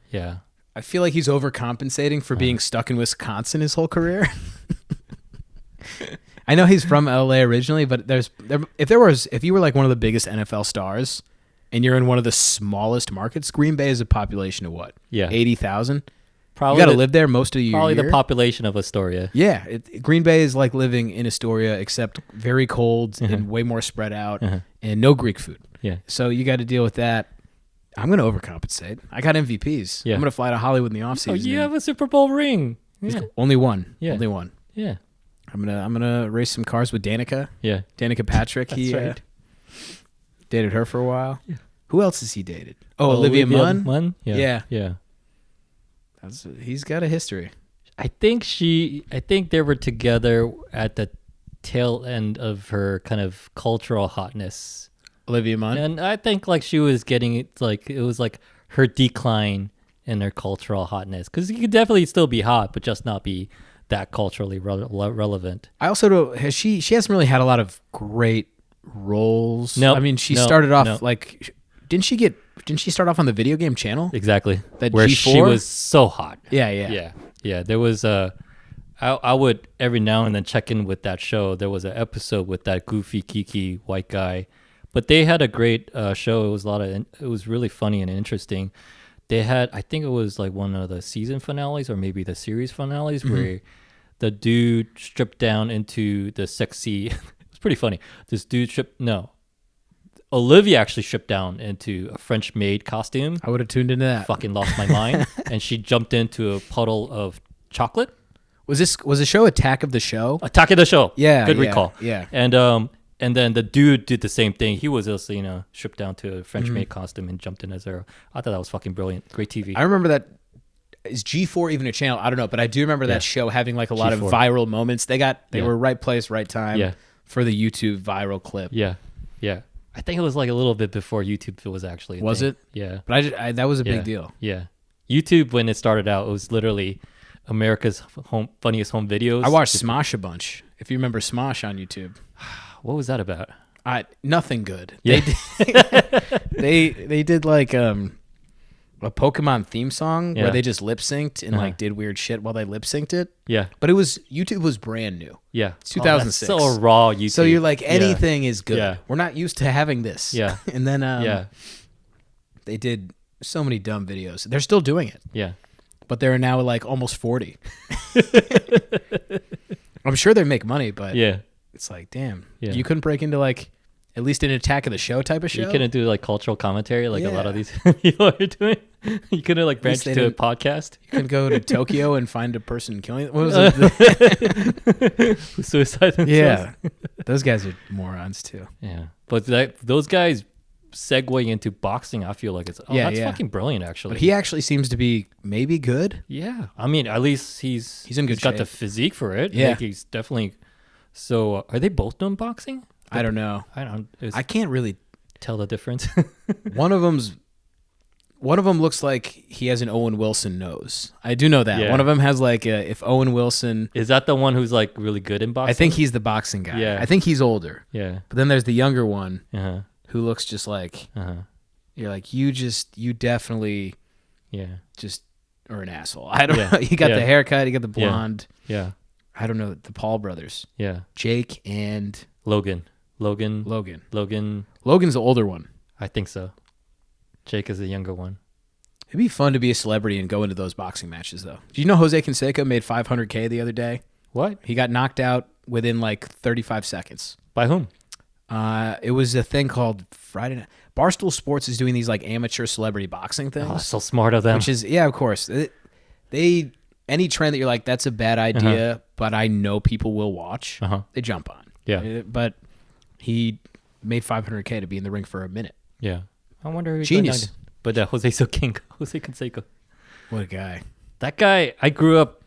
Yeah. I feel like he's overcompensating for being stuck in Wisconsin his whole career. I know he's from LA originally, but if you were like one of the biggest NFL stars and you're in one of the smallest markets, Green Bay is a population of what? Yeah. 80,000. Probably You got to live there most of your Probably year. the population of Astoria. Yeah, Green Bay is like living in Astoria, except very cold and way more spread out, and no Greek food. Yeah. So you got to deal with that. I'm going to overcompensate. I got MVPs. Yeah. I'm going to fly to Hollywood in the offseason. Oh, you have a Super Bowl ring. Yeah. Only one. Yeah. Only one. Yeah. I'm gonna race some cars with Danica. Yeah. Danica Patrick. That's right. Dated her for a while. Yeah. Who else has he dated? Oh, Olivia Munn. Yeah. Yeah. He's got a history. I think they were together at the tail end of her kind of cultural hotness. Olivia Munn. And I think like she was getting it was like her decline in her cultural hotness, because you could definitely still be hot, but just not be that culturally relevant. I also don't. She hasn't really had a lot of great roles. No, I mean, she started off like. Didn't she start off on the video game channel? Exactly. That where G4? she was so hot. Yeah. There was I would every now and then check in with that show. There was an episode with that goofy, geeky white guy, but they had a great show. It was really funny and interesting. they had, I think it was like one of the season finales or maybe the series finales where the dude stripped down into the sexy. It's pretty funny. This dude Olivia actually stripped down into a French maid costume. I would have tuned into that. Fucking lost my mind. And she jumped into a puddle of chocolate. Was the show Attack of the Show? Attack of the Show. Yeah. Good recall. Yeah. And then the dude did the same thing. He was also, stripped down to a French maid costume and jumped in as her. I thought that was fucking brilliant. Great TV. I remember that. Is G4 even a channel? I don't know, but I do remember that show having like a lot of viral moments. They were right place, right time for the YouTube viral clip. Yeah. Yeah. I think it was like a little bit before YouTube was actually a thing. It? Yeah. But that was a big deal. Yeah. YouTube, when it started out, it was literally America's funniest home videos. I watched Smosh a bunch. If you remember Smosh on YouTube. What was that about? Nothing good. Yeah. They did like a Pokemon theme song where they just lip synced and like did weird shit while they lip synced it. Yeah. But YouTube was brand new. Yeah. It's 2006. Oh, that's so raw YouTube. So you're like, anything is good. Yeah. We're not used to having this. Yeah. And then they did so many dumb videos. They're still doing it. Yeah. But they're now like almost 40. I'm sure they make money, but it's like, damn. Yeah. You couldn't break into like at least an Attack of the Show type of show? You couldn't do like cultural commentary like a lot of these people are doing. You couldn't like branch to a podcast. You can go to Tokyo and find a person killing. What was it? Suicide themselves. Yeah. Those guys are morons too. Yeah. But those guys segueing into boxing, I feel like it's fucking brilliant actually. But he actually seems to be maybe good. Yeah. I mean, at least he's in good shape. Got the physique for it. Yeah. Like he's definitely. So are they both doing boxing? I don't know. I can't really tell the difference. One of them looks like he has an Owen Wilson nose. I do know that. Yeah. One of them has like if Owen Wilson... Is that the one who's like really good in boxing? I think he's the boxing guy. Yeah. I think he's older. Yeah. But then there's the younger one who looks just like... You're like, you definitely just are an asshole. I don't know. You got the haircut. You got the blonde. Yeah. I don't know. The Paul brothers. Yeah. Jake and... Logan. Logan's the older one. I think so. Jake is the younger one. It'd be fun to be a celebrity and go into those boxing matches, though. Do you know Jose Canseco made $500K the other day? What? He got knocked out within like 35 seconds. By whom? It was a thing called Friday Night. Barstool Sports is doing these like amateur celebrity boxing things. Oh, so smart of them. Which is, of course. Any trend that you're like, that's a bad idea, but I know people will watch, they jump on. Yeah. But he made $500K to be in the ring for a minute. Yeah. I wonder who Genius. But Jose Canseco. What a guy. That guy, I grew up,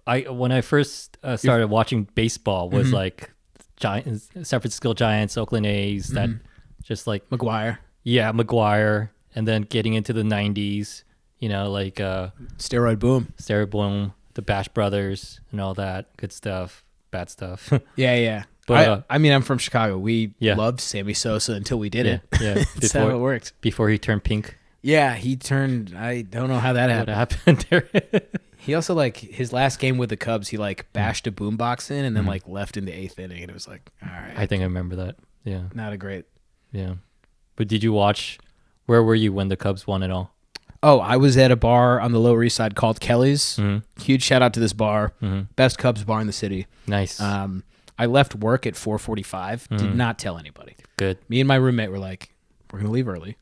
when I first started watching baseball was like Giants, San Francisco Giants, Oakland A's, that just like... McGuire. Yeah, McGuire. And then getting into the 90s, like... Steroid Boom. The Bash Brothers and all that good stuff, bad stuff. Yeah. But I mean, I'm from Chicago. We loved Sammy Sosa until we did it. Yeah, That's how it worked. Before he turned pink. Yeah, he turned. I don't know how that happened. What happened there? He also his last game with the Cubs, he bashed a boombox in and then left in the 8th inning, and it was like, all right. I think I remember that. Yeah. Not a great. Yeah, but did you watch? Where were you when the Cubs won it all? Oh, I was at a bar on the Lower East Side called Kelly's. Huge shout out to this bar. Best Cubs bar in the city. Nice. I left work at 4:45. Did not tell anybody. Good. Me and my roommate were like, we're going to leave early.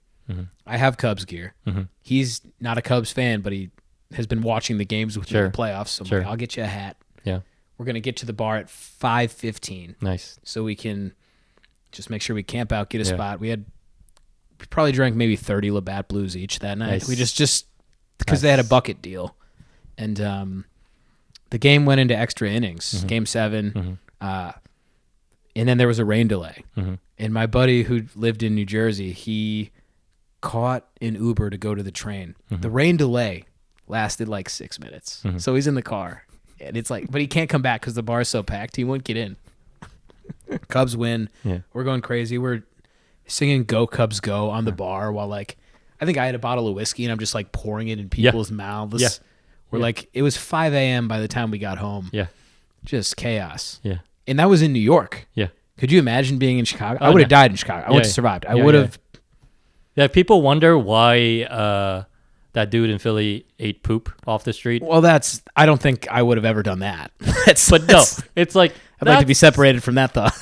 I have Cubs gear. He's not a Cubs fan, but he has been watching the games with me in the playoffs. So I'm like, I'll get you a hat. Yeah. We're going to get to the bar at 5:15. Nice. So we can just make sure we camp out, get a spot. We probably drank maybe 30 Labatt Blues each that night. Nice. We just because they had a bucket deal. And the game went into extra innings, game 7. And then there was a rain delay. And my buddy who lived in New Jersey, he caught an Uber to go to the train. The rain delay lasted like 6 minutes. So he's in the car. And it's like, but he can't come back because the bar is so packed. He won't get in. Cubs win. Yeah. We're going crazy. We're singing Go Cubs Go on the bar while I think I had a bottle of whiskey and I'm just like pouring it in people's mouths. Yeah. We're it was 5 a.m. by the time we got home. Yeah. Just chaos. Yeah. And that was in New York. Yeah. Could you imagine being in Chicago? I would have died in Chicago. I would have survived. I would have. Yeah. People wonder why that dude in Philly ate poop off the street. Well, I don't think I would have ever done that. No, it's like I'd like to be separated from that thought.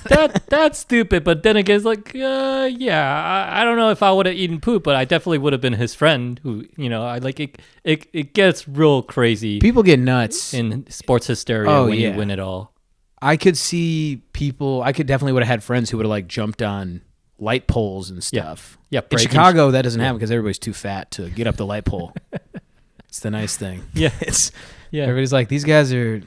that's stupid. But then again, it's like, yeah, I don't know if I would have eaten poop, but I definitely would have been his friend. Who, I like it. It gets real crazy. People get nuts in sports hysteria when you win it all. I could see people. I could definitely would have had friends who would have like jumped on light poles and stuff. Yeah. In Chicago, that doesn't happen because everybody's too fat to get up the light pole. It's the nice thing. Yeah. Yeah. Everybody's like, these guys are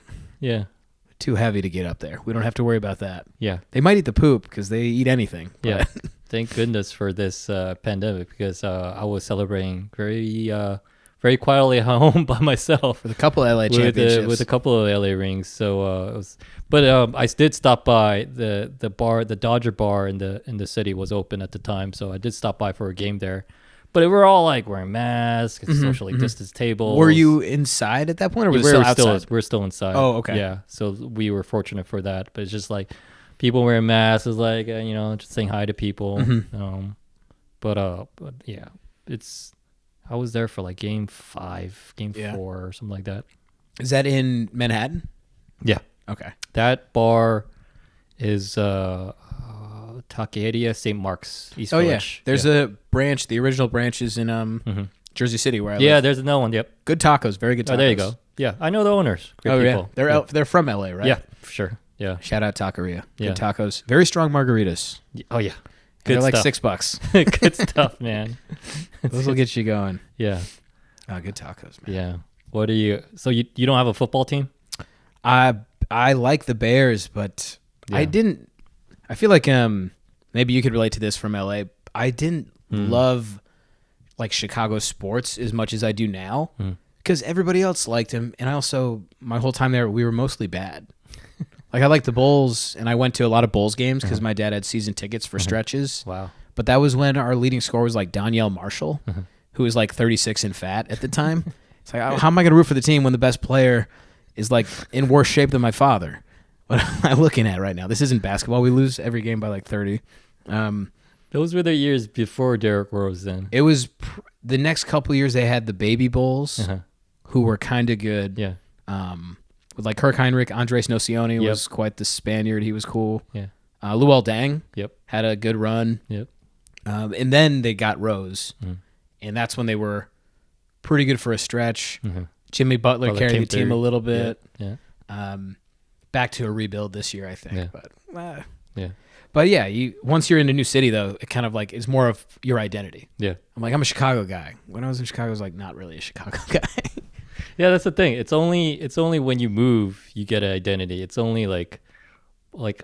too heavy to get up there. We don't have to worry about that. Yeah. They might eat the poop because they eat anything. Yeah. Thank goodness for this pandemic because I was celebrating very quietly at home by myself with a couple of LA championships. With a couple of LA rings. So it was, but I did stop by the bar, the Dodger bar in the city was open at the time, so I did stop by for a game there. But we were all like wearing masks, socially distanced tables. Were you inside at that point, or was it still outside? We're still inside. Oh, okay. Yeah, so we were fortunate for that. But it's just like people wearing masks is like just saying hi to people. But yeah, I was there for like game 5, game 4, or something like that. Is that in Manhattan? Yeah. Okay. That bar is Taqueria St. Mark's, East Village. Yeah. There's a branch. The original branch is in Jersey City where I live. Yeah, there's another one. Yep. Good tacos. Very good tacos. Oh, there you go. Yeah, I know the owners. Great people. Yeah. They're from LA, right? Yeah, for sure. Yeah. Shout out Taqueria. Yeah. Good tacos. Very strong margaritas. Oh, yeah. They're Good like stuff. $6. Good stuff, man. Those will get you going. Yeah. Oh, good tacos, man. Yeah. What are you? So you don't have a football team? I like the Bears, but I didn't. I feel like maybe you could relate to this from LA. I didn't love like Chicago sports as much as I do now because everybody else liked him, and I also my whole time there we were mostly bad. Like I liked the Bulls, and I went to a lot of Bulls games because my dad had season tickets for stretches. Wow. But that was when our leading scorer was like Danielle Marshall, who was like 36 and fat at the time. It's like, how am I going to root for the team when the best player is like in worse shape than my father? What am I looking at right now? This isn't basketball. We lose every game by like 30. Those were the years before Derrick Rose then. It was the next couple of years they had the Baby Bulls, who were kind of good. Yeah. With like Kirk Heinrich, Andres Nocioni was quite the Spaniard. He was cool. Yeah. Luol Deng Yep. had a good run. Yep. And then they got Rose, and that's when they were pretty good for a stretch. Jimmy Butler carried the team a little bit. Yeah. Back to a rebuild this year, I think. Yeah. But yeah, once you're in a new city, though, it kind of like is more of your identity. Yeah. I'm like, I'm a Chicago guy. When I was in Chicago, I was like, not really a Chicago guy. Yeah, that's the thing. It's only when you move you get an identity. It's only like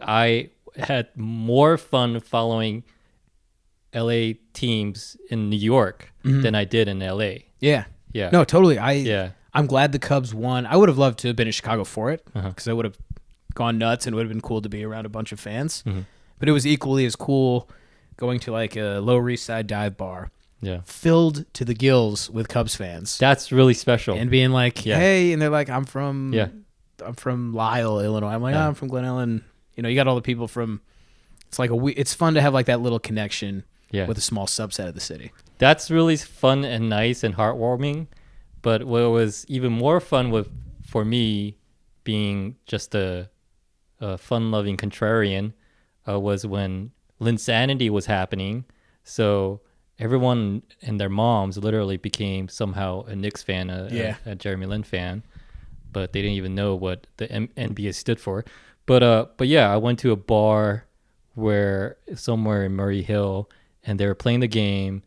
I had more fun following LA teams in New York than I did in LA. Yeah. Yeah. No, totally. I'm glad the Cubs won. I would have loved to have been in Chicago for it because I would have gone nuts and it would have been cool to be around a bunch of fans. But it was equally as cool going to like a Lower East Side dive bar. Yeah. Filled to the gills with Cubs fans. That's really special. And being like, hey, and they're like, I'm from Lyle, Illinois. I'm like, I'm from Glen Ellen. You got all the people from. It's like it's fun to have like that little connection with a small subset of the city. That's really fun and nice and heartwarming. But what was even more fun for me, being just a fun-loving contrarian, was when Linsanity was happening. So everyone and their moms literally became somehow a Knicks fan, a Jeremy Lin fan, but they didn't even know what the NBA stood for. But yeah, I went to a bar somewhere in Murray Hill, and they were playing the game,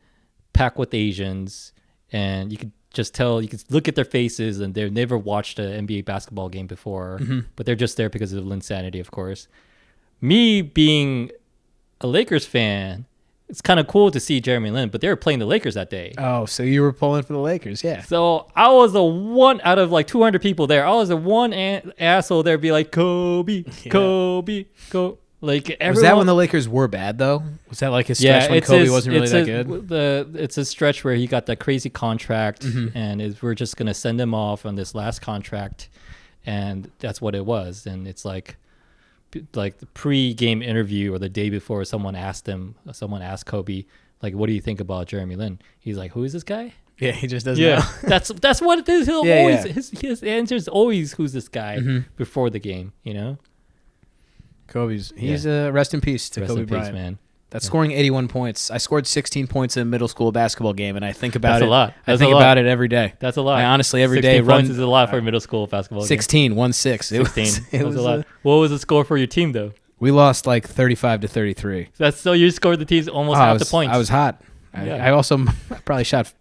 packed with Asians, and you could just tell, you could look at their faces, and they've never watched an NBA basketball game before, but they're just there because of Linsanity, of course. Me being a Lakers fan, it's kind of cool to see Jeremy Lin, but they were playing the Lakers that day. Oh, so you were pulling for the Lakers, yeah. So I was the one out of like 200 people there. I was the one asshole there, be like, Kobe, Kobe, Kobe. Like everyone. Was that when the Lakers were bad though? Was that like a stretch when Kobe wasn't really that good? It's a stretch where he got that crazy contract, and we're just gonna send him off on this last contract, and that's what it was. And it's like the pre-game interview or the day before, someone asked Kobe, like, what do you think about Jeremy Lin? He's like, who is this guy? Yeah, he just doesn't Yeah, know. that's what it is. He'll Yeah, always yeah. his answer is always who's this guy before the game. You know, He's rest in peace to rest Kobe in Bryant. peace, man. That's scoring 81 points. I scored 16 points in a middle school basketball game, and I think about That's it. a lot. I That's think a lot. about it every day. That's a lot. I honestly every 16 day points run. is a lot for a middle school basketball 16, 1-6. game. 16. It That's was a lot. What was the score for your team though? We lost like 35-33. That's so you scored the team's almost half the points. I was hot. Yeah. I also probably shot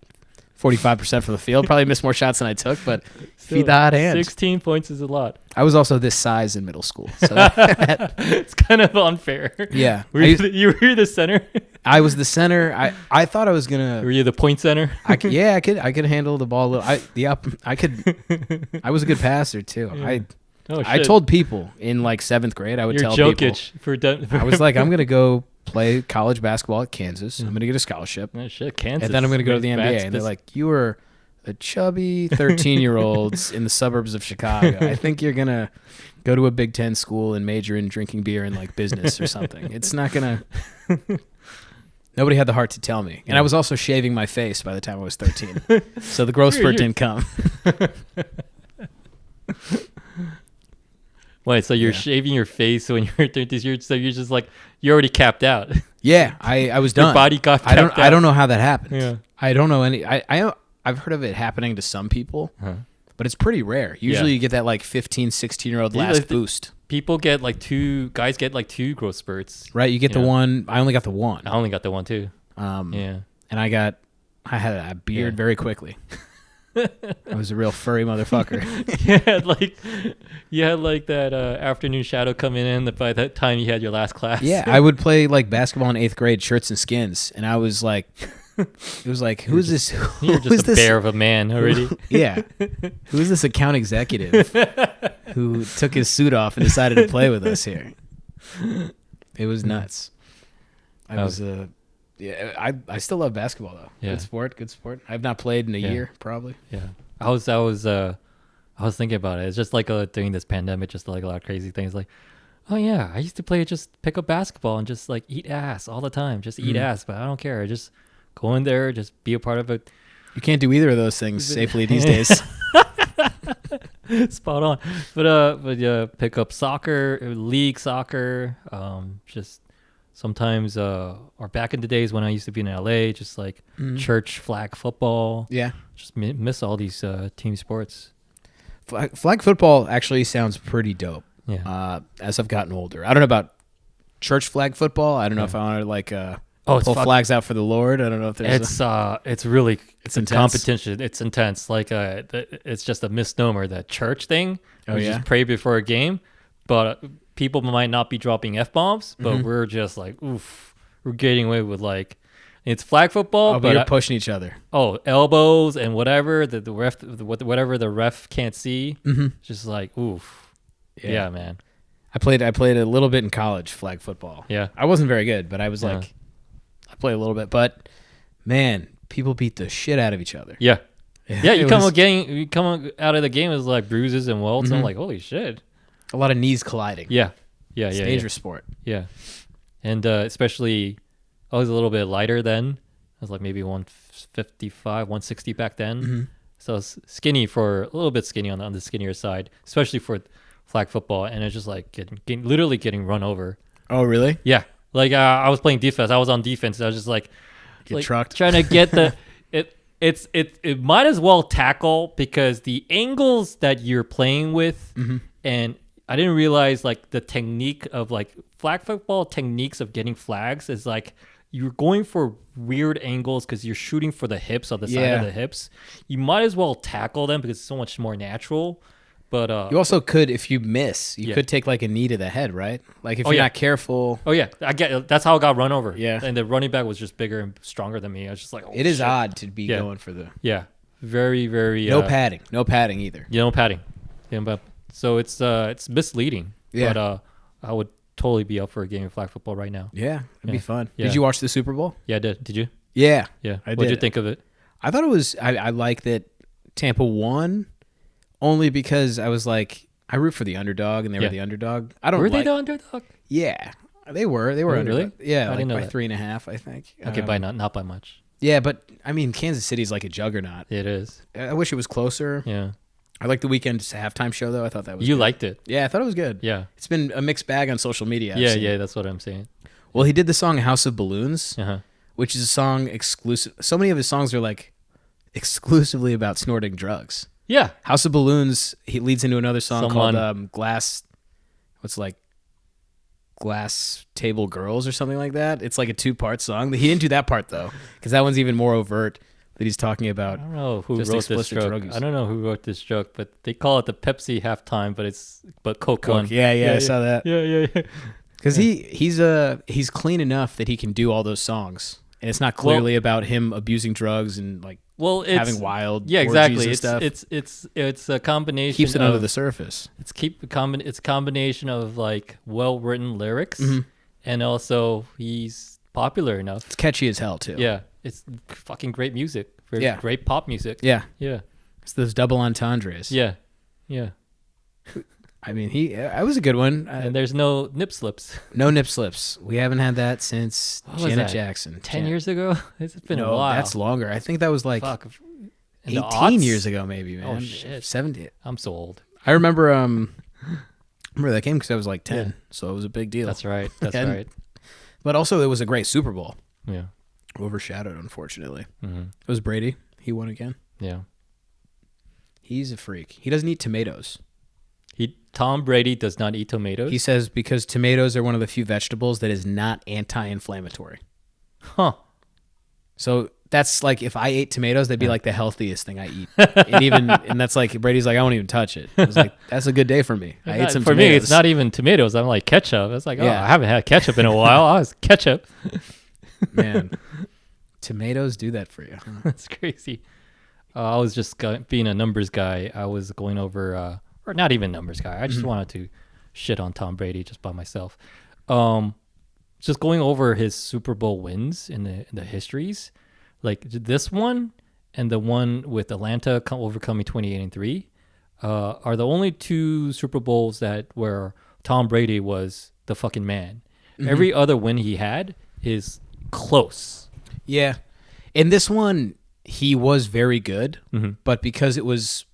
45% from the field. Probably missed more shots than I took, but feed the hot hand. 16 points is a lot. I was also this size in middle school. So It's kind of unfair. yeah. Were you were the center? I was the center. I thought I was gonna. Were you the point center? I could handle the ball a little. I was a good passer too. Oh, I shit. told people in like 7th grade. I would You're tell Jokic people. I was like, I'm gonna go play college basketball at Kansas. I'm gonna get a scholarship, Oh, shit, Kansas. and then I'm gonna go to the NBA. That's- And they're like, you were a chubby 13-year-olds in the suburbs of Chicago. I think you're gonna go to a Big Ten school and major in drinking beer and like business or something. It's not gonna. Nobody had the heart to tell me. And I was also shaving my face by the time I was 13. So the growth spurt didn't come. Wait, so you're shaving your face when you're 13 so you're just like you're already capped out. Yeah, I was done. Your body got capped out. I don't know how that happened. Yeah. I don't know any. I've heard of it happening to some people, but it's pretty rare. Usually you get that like 15, 16-year-old Yeah, last boost. People get like guys get like 2 growth spurts. Right, you get the Yeah. one. I only got the one. I only got the one too. And I had a beard very quickly. I was a real furry motherfucker. you had like that afternoon shadow coming in by that time you had your last class. Yeah, I would play like basketball in 8th grade, shirts and skins, and I was like, it was like, who's this? You're just a bear of a man already. Yeah, who's this account executive who took his suit off and decided to play with us here? It was nuts. I still love basketball though. Yeah. Good sport. I've not played in a year probably. Yeah, I was thinking about it. It's just like during this pandemic, just like a lot of crazy things. Like, oh yeah, I used to pick up basketball and just like eat ass all the time. Just eat ass, but I don't care. I just go in there, just be a part of it. You can't do either of those things safely these days. Spot on. But yeah, pick up soccer, league soccer. Just sometimes, or back in the days when I used to be in LA, just like church flag football. Yeah. Just miss all these team sports. Flag football actually sounds pretty dope. Yeah. As I've gotten older, I don't know about church flag football. I don't know if I want to like pull flags out for the Lord. I don't know if there's. It's really It's a intense. competition. It's intense. Like it's just a misnomer. That church thing. Oh, We yeah? just pray before a game, but people might not be dropping f-bombs, but we're just like, oof, we're getting away with like. It's flag football, but you're pushing each other. Elbows and whatever the ref, whatever the ref can't see. Just like oof, yeah, man. I played a little bit in college flag football. Yeah. I wasn't very good, but I was like, I played a little bit. But man, people beat the shit out of each other. Yeah. Yeah, you It come was out of the game as like bruises and welts. I'm like, holy shit. a lot of knees colliding. Yeah. It's a dangerous sport. Yeah. And especially, I was a little bit lighter then. I was like maybe 155, 160 back then. So I was skinny a little bit skinny on the skinnier side, especially for flag football. And it's just like literally getting run over. Oh, really? Yeah. Like I was playing defense. I was on defense. I was just like, Trucked. trying to get the it might as well tackle because the angles that you're playing with and I didn't realize like the technique of like flag football techniques of getting flags is like you're going for weird angles because you're shooting for the hips on the side of the hips. You might as well tackle them because it's so much more natural. But You also could, if you miss, you could take like a knee to the head, right? Like if you're not careful. Oh yeah, I get. That's how I got run over. Yeah. And the running back was just bigger and stronger than me. I was just like, oh, It is shit. odd to be going for the Yeah, very, very. no padding either. Yeah, no padding. Yeah, but so it's misleading. Yeah. But I would totally be up for a game of flag football right now. Yeah, it'd be fun. Yeah. Did you watch the Super Bowl? Yeah, I did. Did you? Yeah, Yeah. I What'd you did. think of it? I thought it was. I like that Tampa won, only because I was like, I root for the underdog, and they were the underdog. I don't. Were they the underdog? Yeah, they were. They were Oh, underdog. really? Yeah, I like didn't know by that. 3.5, I think. Okay, by not by much. Yeah, but I mean, Kansas City's like a juggernaut. It is. I wish it was closer. Yeah. I like the Weeknd's halftime show though. I thought that was You good. liked it. Yeah, I thought it was good. Yeah. It's been a mixed bag on social media. I've Yeah, seen. yeah, that's what I'm saying. Well, he did the song House of Balloons, Uh-huh. which is a song exclusive. So many of his songs are like exclusively about snorting drugs. Yeah. House of Balloons, he leads into another song Someone- called Glass, what's like Glass Table Girls or something like that. It's like a 2-part song. He didn't do that part though, because that one's even more overt that he's talking about. I don't know who Just wrote this explicit drug joke. use. I don't know who wrote this joke, but they call it the Pepsi halftime, but Coke won. Yeah, I saw that. Yeah. Because he's clean enough that he can do all those songs, and it's not clearly about him abusing drugs and like Well, it's having wild yeah, orgies exactly. and It's stuff. it's a combination. Keeps it of, under the surface. It's a combination of like well written lyrics, Mm-hmm. and also he's popular enough. It's catchy as hell too. Yeah, it's fucking great music. Yeah. Great pop music. yeah. Yeah, It's those double entendres. yeah. I mean, I was a good one. And there's no nip slips. No nip slips. We haven't had that since What was Janet that? Jackson. 10 years ago? It's been a No, while. that's longer. I think that was like Fuck. In the 18 aughts? years ago, maybe, man. Oh, shit. 70. I'm so old. I remember that game because I was like 10, Yeah. so it was a big deal. That's right. That's And- right. But also, it was a great Super Bowl. Yeah. Overshadowed, unfortunately. Mm-hmm. It was Brady. He won again. Yeah. He's a freak. He doesn't eat tomatoes. Tom Brady does not eat tomatoes. He says because tomatoes are one of the few vegetables that is not anti-inflammatory. Huh. So that's like if I ate tomatoes, they'd be like the healthiest thing I eat. and that's like Brady's like I won't even touch it. I was like that's a good day for me. I ate some For tomatoes. me, it's not even tomatoes. I'm like ketchup. It's like, Yeah. I haven't had ketchup in a while. I was ketchup. Man, tomatoes do that for you. That's crazy. I was just being a numbers guy. I was going over, or not even numbers guy. I just wanted to shit on Tom Brady just by myself. Just going over his Super Bowl wins in the histories, like this one and the one with Atlanta overcoming 28-3, are the only 2 Super Bowls that where Tom Brady was the fucking man. Every other win he had is close. Yeah, in this one he was very good, but because it was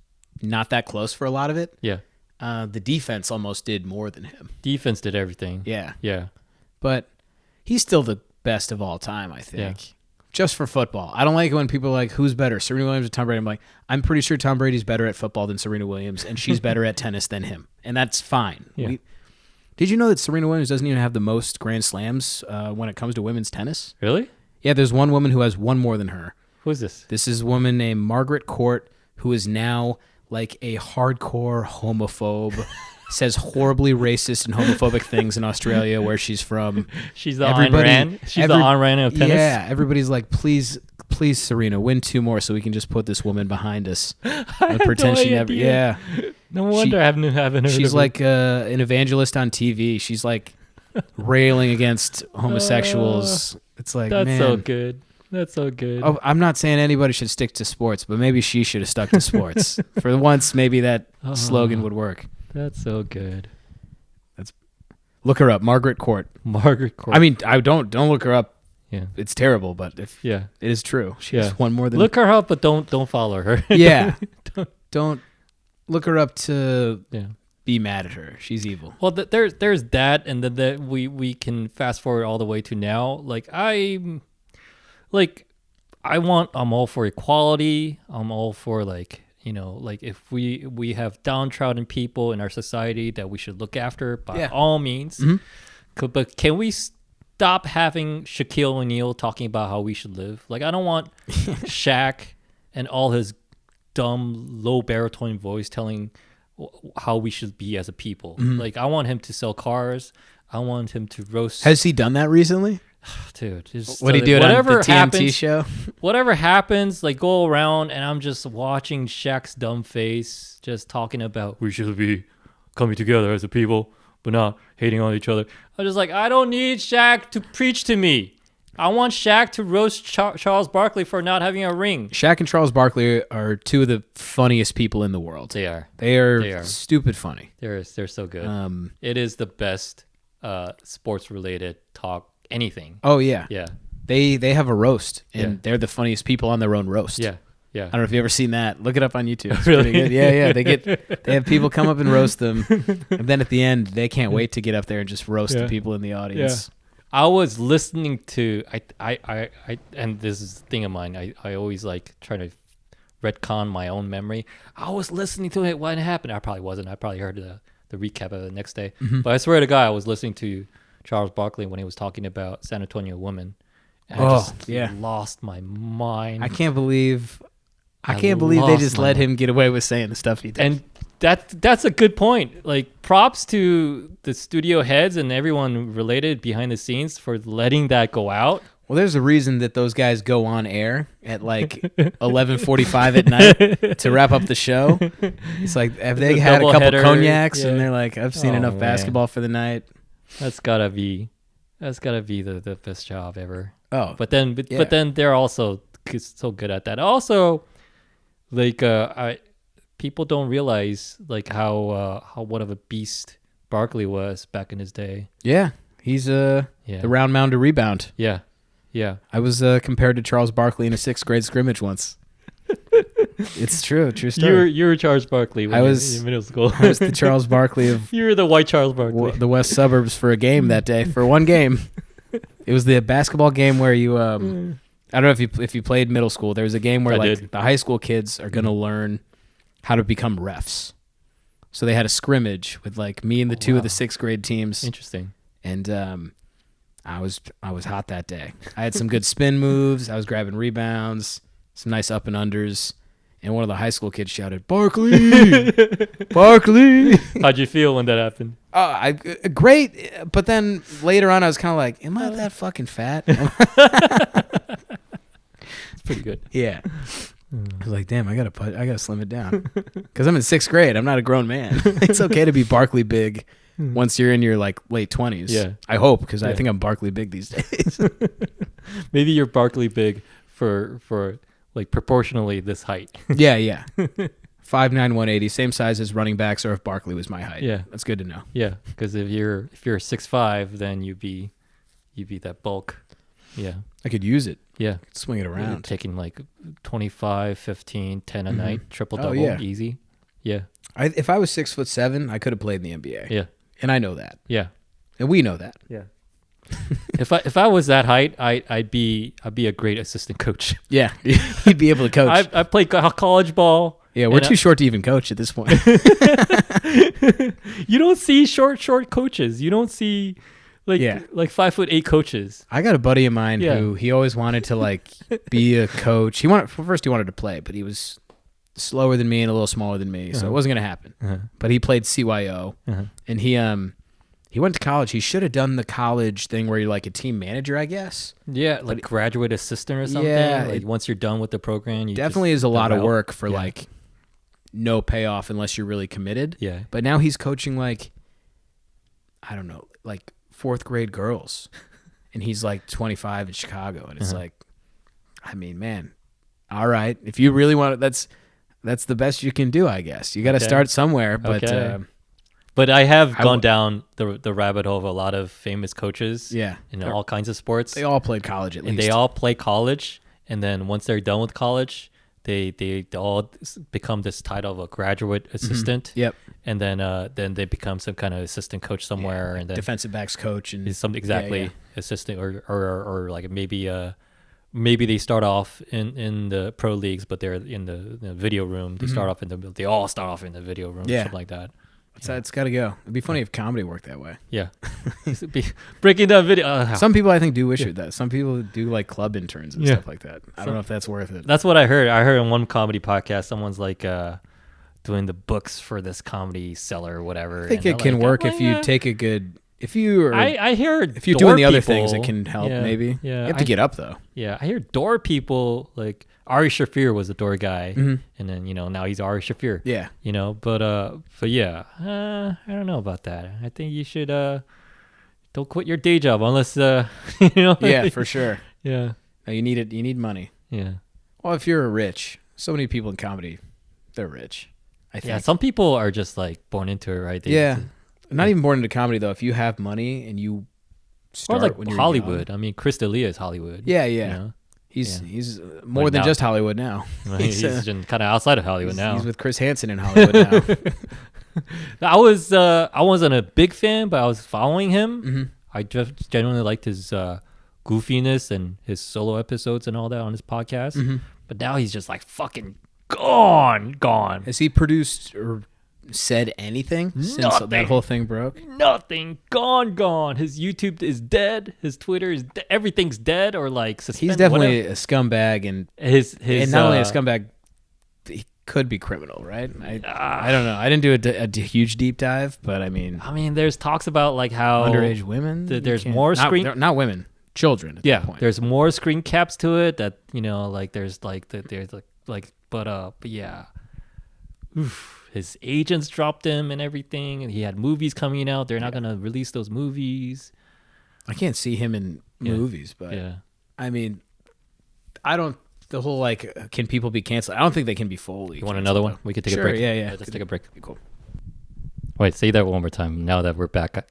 not that close for a lot of it, Yeah. the defense almost did more than him. Defense did everything. Yeah, Yeah. but he's still the best of all time, I think. Yeah. Just for football. I don't like it when people are like, who's better, Serena Williams or Tom Brady? I'm like, I'm pretty sure Tom Brady's better at football than Serena Williams, and she's better at tennis than him. And that's fine. Yeah. Did you know that Serena Williams doesn't even have the most Grand Slams when it comes to women's tennis? Really? Yeah, there's one woman who has one more than her. Who is this? This is a woman named Margaret Court, who is now like a hardcore homophobe, says horribly racist and homophobic things in Australia where she's from. She's the Ayn Rand. She's the Ayn Rand of tennis. Yeah, everybody's like, please, Serena, win 2 more so we can just put this woman behind us and pretend she never. idea. Yeah, No wonder I haven't heard she's of her. like an evangelist on TV. She's like railing against homosexuals. It's like, That's man. so good. That's so good. Oh, I'm not saying anybody should stick to sports, but maybe she should have stuck to sports. For once, maybe that slogan would work. That's so good. Look her up, Margaret Court. Margaret Court. I mean, I don't look her up. yeah. It's terrible, but if Yeah. it is true, she Yeah. has one more than. Look her up, but don't follow her. Yeah, don't look her up to Yeah. be mad at her. She's evil. Well, there's that, and then we can fast forward all the way to now. I'm all for equality. I'm all for if we have downtrodden people in our society that we should look after by all means. But can we stop having Shaquille O'Neal talking about how we should live? Like, I don't want Shaq and all his dumb low baritone voice telling how we should be as a people. Like, I want him to sell cars. I want him to roast. Has he done that recently? Dude, just What do you do on the TNT show? Whatever happens, like, go around and I'm just watching Shaq's dumb face, just talking about we should be coming together as a people, but not hating on each other. I'm just like, I don't need Shaq to preach to me. I want Shaq to roast Charles Barkley for not having a ring. Shaq and Charles Barkley are 2 of the funniest people in the world. They are. They are They are. stupid funny. They're so good. It is the best sports related talk anything. Oh yeah. Yeah. They have a roast, and they're the funniest people on their own roast. Yeah. Yeah. I don't know if you ever seen that. Look it up on YouTube. It's Really? pretty good. Yeah. They have people come up and roast them, and then at the end, they can't wait to get up there and just roast the people in the audience. I was listening to I and this is the thing of mine. I always like try to retcon my own memory. I was listening to it when it happened. I probably wasn't. I probably heard the recap of it the next day. But I swear to God, I was listening to Charles Barkley when he was talking about San Antonio women. And I just lost my mind. I can't believe they just let him get away with saying the stuff he did. And that's a good point. Like, props to the studio heads and everyone related behind the scenes for letting that go out. Well, there's a reason that those guys go on air at like 11:45 at night to wrap up the show. It's like, have they had a couple cognacs and they're like, I've seen enough basketball for the night. That's gotta be the best job ever. Oh, but then they're also so good at that. Also, like people don't realize like how what of a beast Barkley was back in his day. Yeah, he's the round mound to rebound. Yeah. Yeah. I was compared to Charles Barkley in a 6th grade scrimmage once. It's true story. You were Charles Barkley when you were in middle school. I was the Charles Barkley of you were the white Charles Barkley. The west suburbs for a game that day, for one game. It was the basketball game where you I don't know if you played middle school. There was a game where the high school kids are going to learn how to become refs. So they had a scrimmage with like me and the two of the 6th grade teams. Interesting. And I was hot that day. I had some good spin moves. I was grabbing rebounds, some nice up and unders, and one of the high school kids shouted, "Barkley, Barkley!" How'd you feel when that happened? Great, but then later on, I was kind of like, "Am I that fucking fat?" It's pretty good. Yeah. I was like, "Damn, I gotta slim it down," because I'm in 6th grade. I'm not a grown man. It's okay to be Barkley big. Once you're in your like late 20s. Yeah. I hope, because I think I'm Barkley big these days. Maybe you're Barkley big for like proportionally this height. Yeah. 5'9", 180, same size as running backs, or if Barkley was my height. Yeah. That's good to know. Yeah, because if you're 6'5", then you'd be that bulk. Yeah. I could use it. Yeah. Swing it around. Taking like 25, 15, 10 a night, triple double, easy. Yeah. If I was 6'7", I could have played in the NBA. Yeah. And I know that. Yeah. And we know that. Yeah. If I was that height, I'd be a great assistant coach. Yeah. You'd be able to coach. I played college ball. Yeah, we're too short to even coach at this point. You don't see short coaches. You don't see like 5'8" coaches. I got a buddy of mine who he always wanted to like be a coach. He wanted to play, but he was slower than me and a little smaller than me, so it wasn't going to happen. But he played CYO, and he went to college. He should have done the college thing where you're like a team manager, I guess. Yeah, like graduate assistant or something. Yeah, like once you're done with the program, you definitely is a lot of work for like no payoff unless you're really committed. Yeah. But now he's coaching like, I don't know, like 4th grade girls, and he's like 25 in Chicago, and it's like, I mean, man, all right, if you really want it, that's the best you can do, I guess. You got to start somewhere, but but I have gone down the rabbit hole of a lot of famous coaches. Yeah, in all kinds of sports. They all played college at least. And they all play college, and then once they're done with college, they all become this title of a graduate assistant. Yep. And then they become some kind of assistant coach somewhere, and then defensive backs coach and something assistant or like maybe they start off in the pro leagues, but they're in the video room. They all start off in the video room, something like that. It's got to go. It'd be funny if comedy worked that way. Yeah. Breaking down video. Some people I think do wish it that. Some people do like club interns and stuff like that. I don't know if that's worth it. That's what I heard. I heard in one comedy podcast, someone's like doing the books for this comedy seller or whatever. I think it can work if you take a good... If you are, I hear if you're doing the other things, it can help. Maybe. Yeah. You have to get up though. Yeah, I hear door people like Ari Shaffir was a door guy, and then now he's Ari Shaffir. Yeah. But yeah, I don't know about that. I think you should don't quit your day job unless Yeah, for sure. Yeah. No, you need it. You need money. Yeah. Well, if you're rich, so many people in comedy, they're rich. I think. Yeah. Some people are just like born into it, right? Not even born into comedy though. If you have money and you start like when you're Hollywood. young. I mean, Chris D'Elia is Hollywood. Yeah. you know? He's more than now- just Hollywood now. Well, he's kind of outside of Hollywood now. He's with Chris Hansen in Hollywood now. I wasn't a big fan, but I was following him. I just genuinely liked his goofiness and his solo episodes and all that on his podcast. But now he's just like fucking gone. Has he produced or said anything since Nothing. that whole thing broke? Nothing. Gone. His YouTube is dead. His Twitter is everything's dead or like suspended. He's definitely a scumbag, and his not only a scumbag, he could be criminal, right? I don't know. I didn't do a huge deep dive, but I mean, there's talks about like how underage women. there's more screen. not women, children. At that point. There's more screen caps to it. That like there's but yeah. Oof. His agents dropped him and everything, and he had movies coming out. They're not gonna release those movies. I can't see him in movies, but I mean, I don't. The whole like, can people be canceled? I don't think they can be fully. You want another one? We could take a break. Yeah. Let's take a break. Cool. Wait, say that one more time. Now that we're back,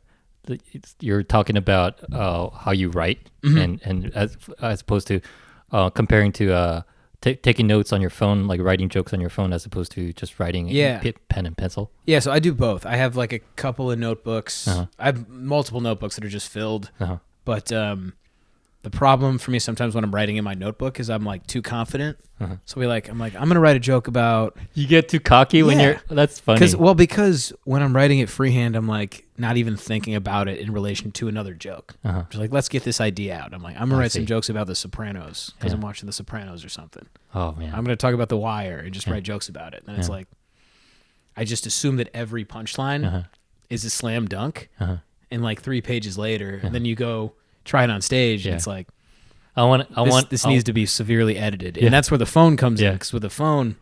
you're talking about how you write, and as opposed to comparing to taking notes on your phone, like writing jokes on your phone, as opposed to just writing pen and pencil. Yeah, so I do both. I have like a couple of notebooks. I have multiple notebooks that are just filled. But the problem for me sometimes when I'm writing in my notebook is I'm like too confident. So I'm gonna write a joke about. You get too cocky when you're. That's funny. Because when I'm writing it freehand, I'm like not even thinking about it in relation to another joke. Just like, let's get this idea out. I'm like, I'm gonna write some jokes about The Sopranos because I'm watching The Sopranos or something. Oh man. I'm gonna talk about The Wire and just write jokes about it. And it's like, I just assume that every punchline is a slam dunk. And like 3 pages later, and then you go try it on stage, and it's like, this needs to be severely edited, and that's where the phone comes in. Because with the phone,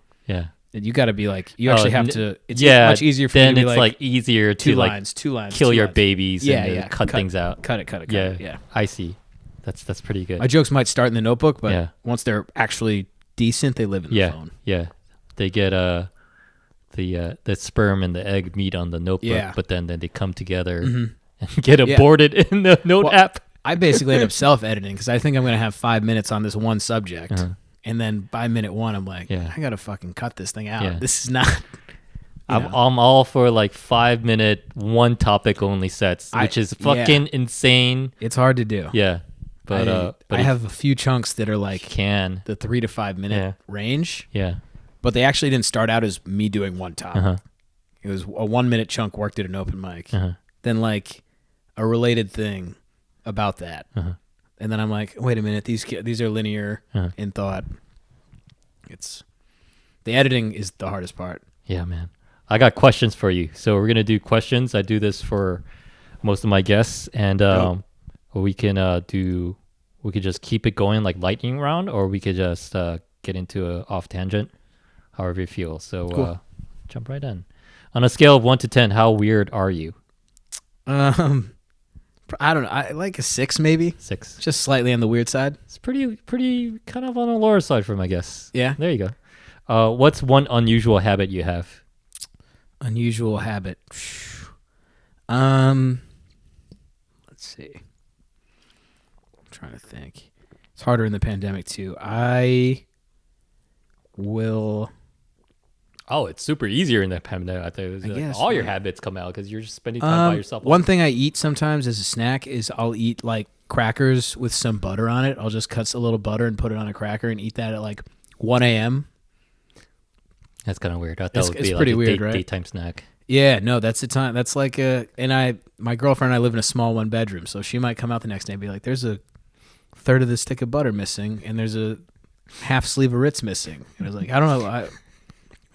you got to be like, you actually have to. It's much easier for you to be like easier two to lines, kill your lines. babies, and cut things out. Cut it. Yeah, I see. That's pretty good. My jokes might start in the notebook, but once they're actually decent, they live in the phone. Yeah, they get the sperm and the egg meet on the notebook, but then they come together and get aborted in the note app. I basically end up self-editing because I think I'm going to have 5 minutes on this one subject. And then by minute 1, I'm like, I got to fucking cut this thing out. This is not... I'm all for like 5 minute, one topic only sets, which is fucking insane. It's hard to do. Yeah. But I have a few chunks that are like the 3 to 5 minute range. Yeah. But they actually didn't start out as me doing one topic. It was a 1 minute chunk worked at an open mic. Then like a related thing about that. And then I'm like, wait a minute, these are linear in thought. The editing is the hardest part. Yeah, man. I got questions for you. So we're gonna do questions. I do this for most of my guests, and we can just keep it going like lightning round, or we could just get into a off tangent, however you feel. So cool. Jump right in. On a scale of 1 to 10, how weird are you? I don't know. I like a 6 maybe. 6. Just slightly on the weird side. It's pretty kind of on the lower side for my guess. Yeah. There you go. What's one unusual habit you have? Unusual habit. Let's see. I'm trying to think. It's harder in the pandemic too. I will. Oh, it's super easier in the pandemic. I thought it was guess, all your habits come out because you're just spending time by yourself. One thing I eat sometimes as a snack is I'll eat like crackers with some butter on it. I'll just cut a little butter and put it on a cracker and eat that at like 1 a.m. That's kind of weird. I thought it would be pretty like weird, a right? daytime snack. Yeah, no, that's the time. That's like my girlfriend and I live in a small 1-bedroom, so she might come out the next day and be like, there's a third of the stick of butter missing and there's a half sleeve of Ritz missing. And I was like, I don't know.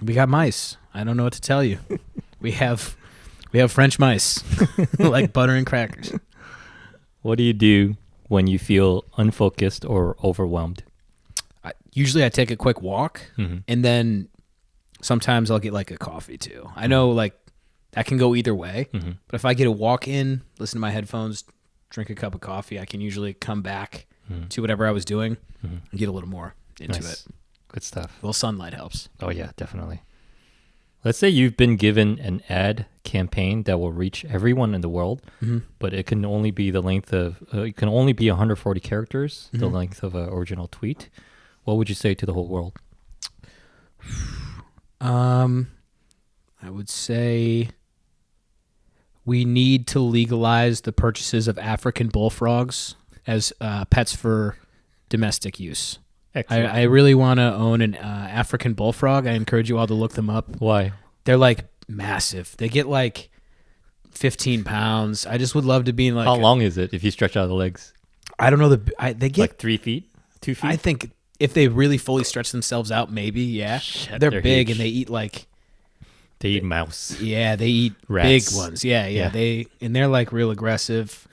We got mice. I don't know what to tell you. We have French mice, like butter and crackers. What do you do when you feel unfocused or overwhelmed? Usually I take a quick walk, and then sometimes I'll get like a coffee too. I know like that can go either way, but if I get a walk in, listen to my headphones, drink a cup of coffee, I can usually come back to whatever I was doing and get a little more into it. Good stuff. A little sunlight helps. Oh yeah, definitely. Let's say you've been given an ad campaign that will reach everyone in the world, but it can only be the length of it can only be 140 characters, the length of an original tweet. What would you say to the whole world? I would say we need to legalize the purchases of African bullfrogs as pets for domestic use. I really want to own an African bullfrog. I encourage you all to look them up. Why? They're like massive. They get like 15 pounds. I just would love to be in like. How long is it if you stretch out the legs? I don't know. They get like 3 feet, 2 feet. I think if they really fully stretch themselves out, maybe yeah. Shit, they're big huge. and they eat like. They eat mouse. Yeah, they eat Rats. big ones. Yeah. They're like real aggressive,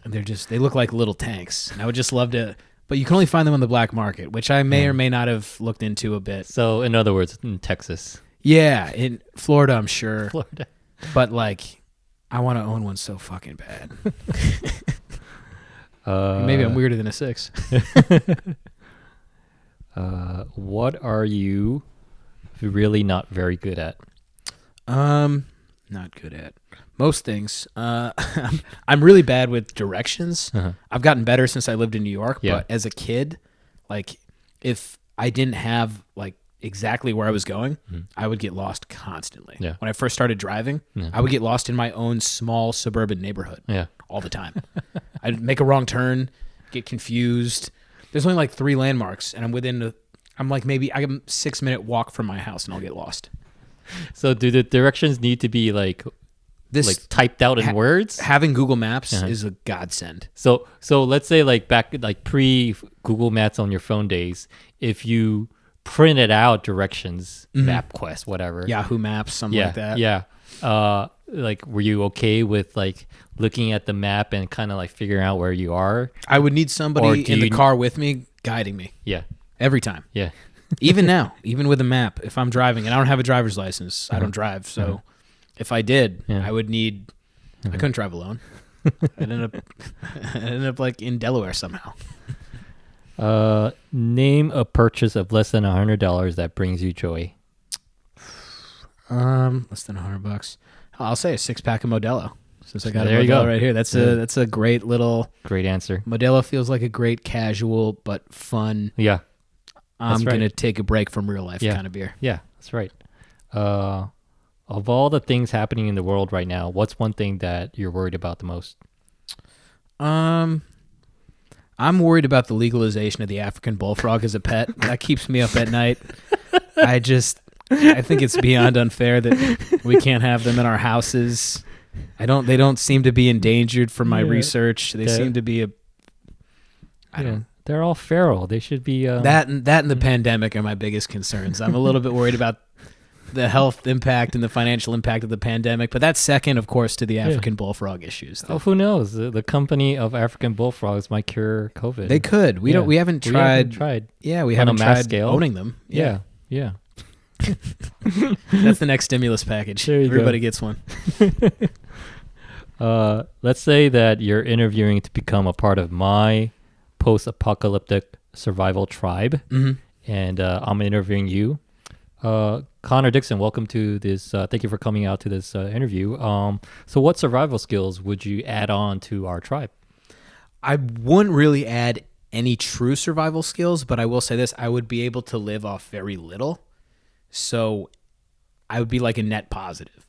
and they look like little tanks. And I would just love to, but you can only find them on the black market, which I may or may not have looked into a bit. So, in other words, in Texas. Yeah, in Florida, I'm sure. Florida. But like, I want to own one so fucking bad. Maybe I'm weirder than a 6. What are you really not very good at? Not good at most things. I'm really bad with directions. I've gotten better since I lived in New York, but as a kid, like if I didn't have like exactly where I was going, I would get lost constantly. Yeah. When I first started driving, I would get lost in my own small suburban neighborhood all the time. I'd make a wrong turn, get confused. There's only like 3 landmarks and I'm like maybe I'm a 6-minute walk from my house and I'll get lost. So do the directions need to be like typed out in words? Having Google Maps is a godsend. So let's say like back like pre Google Maps on your phone days, if you printed out directions, MapQuest, whatever, Yahoo Maps, something like that. Yeah. Like were you okay with like looking at the map and kind of like figuring out where you are? I would need somebody in the car with me guiding me. Yeah. Every time. Yeah. Even now, even with a map, if I'm driving and I don't have a driver's license, I don't drive. So if I did, I would need. I couldn't drive alone. I'd end up like in Delaware somehow. Name a purchase of less than $100 that brings you joy. Less than $100. I'll say a 6-pack of Modelo. Since I got There a you Modelo go. right here, that's a great little. Great answer. Modelo feels like a great casual but fun. Yeah. I'm right. gonna take a break from real life kind of beer. Yeah, that's right. Of all the things happening in the world right now, what's one thing that you're worried about the most? I'm worried about the legalization of the African bullfrog as a pet. That keeps me up at night. I think it's beyond unfair that we can't have them in our houses. They don't seem to be endangered from my research. They seem to be They're all feral. They should be that and the pandemic are my biggest concerns. I'm a little bit worried about the health impact and the financial impact of the pandemic, but that's second, of course, to the African bullfrog issues. Oh, who knows? The company of African bullfrogs might cure COVID. They could. We haven't tried. Yeah, we haven't tried scale. owning them. Yeah. That's the next stimulus package. There you Everybody go. gets one. Let's say that you're interviewing to become a part of my post-apocalyptic survival tribe, and I'm interviewing you. Connor Dixon, welcome to this. Thank you for coming out to this interview. So what survival skills would you add on to our tribe? I wouldn't really add any true survival skills, but I will say this. I would be able to live off very little. So I would be like a net positive.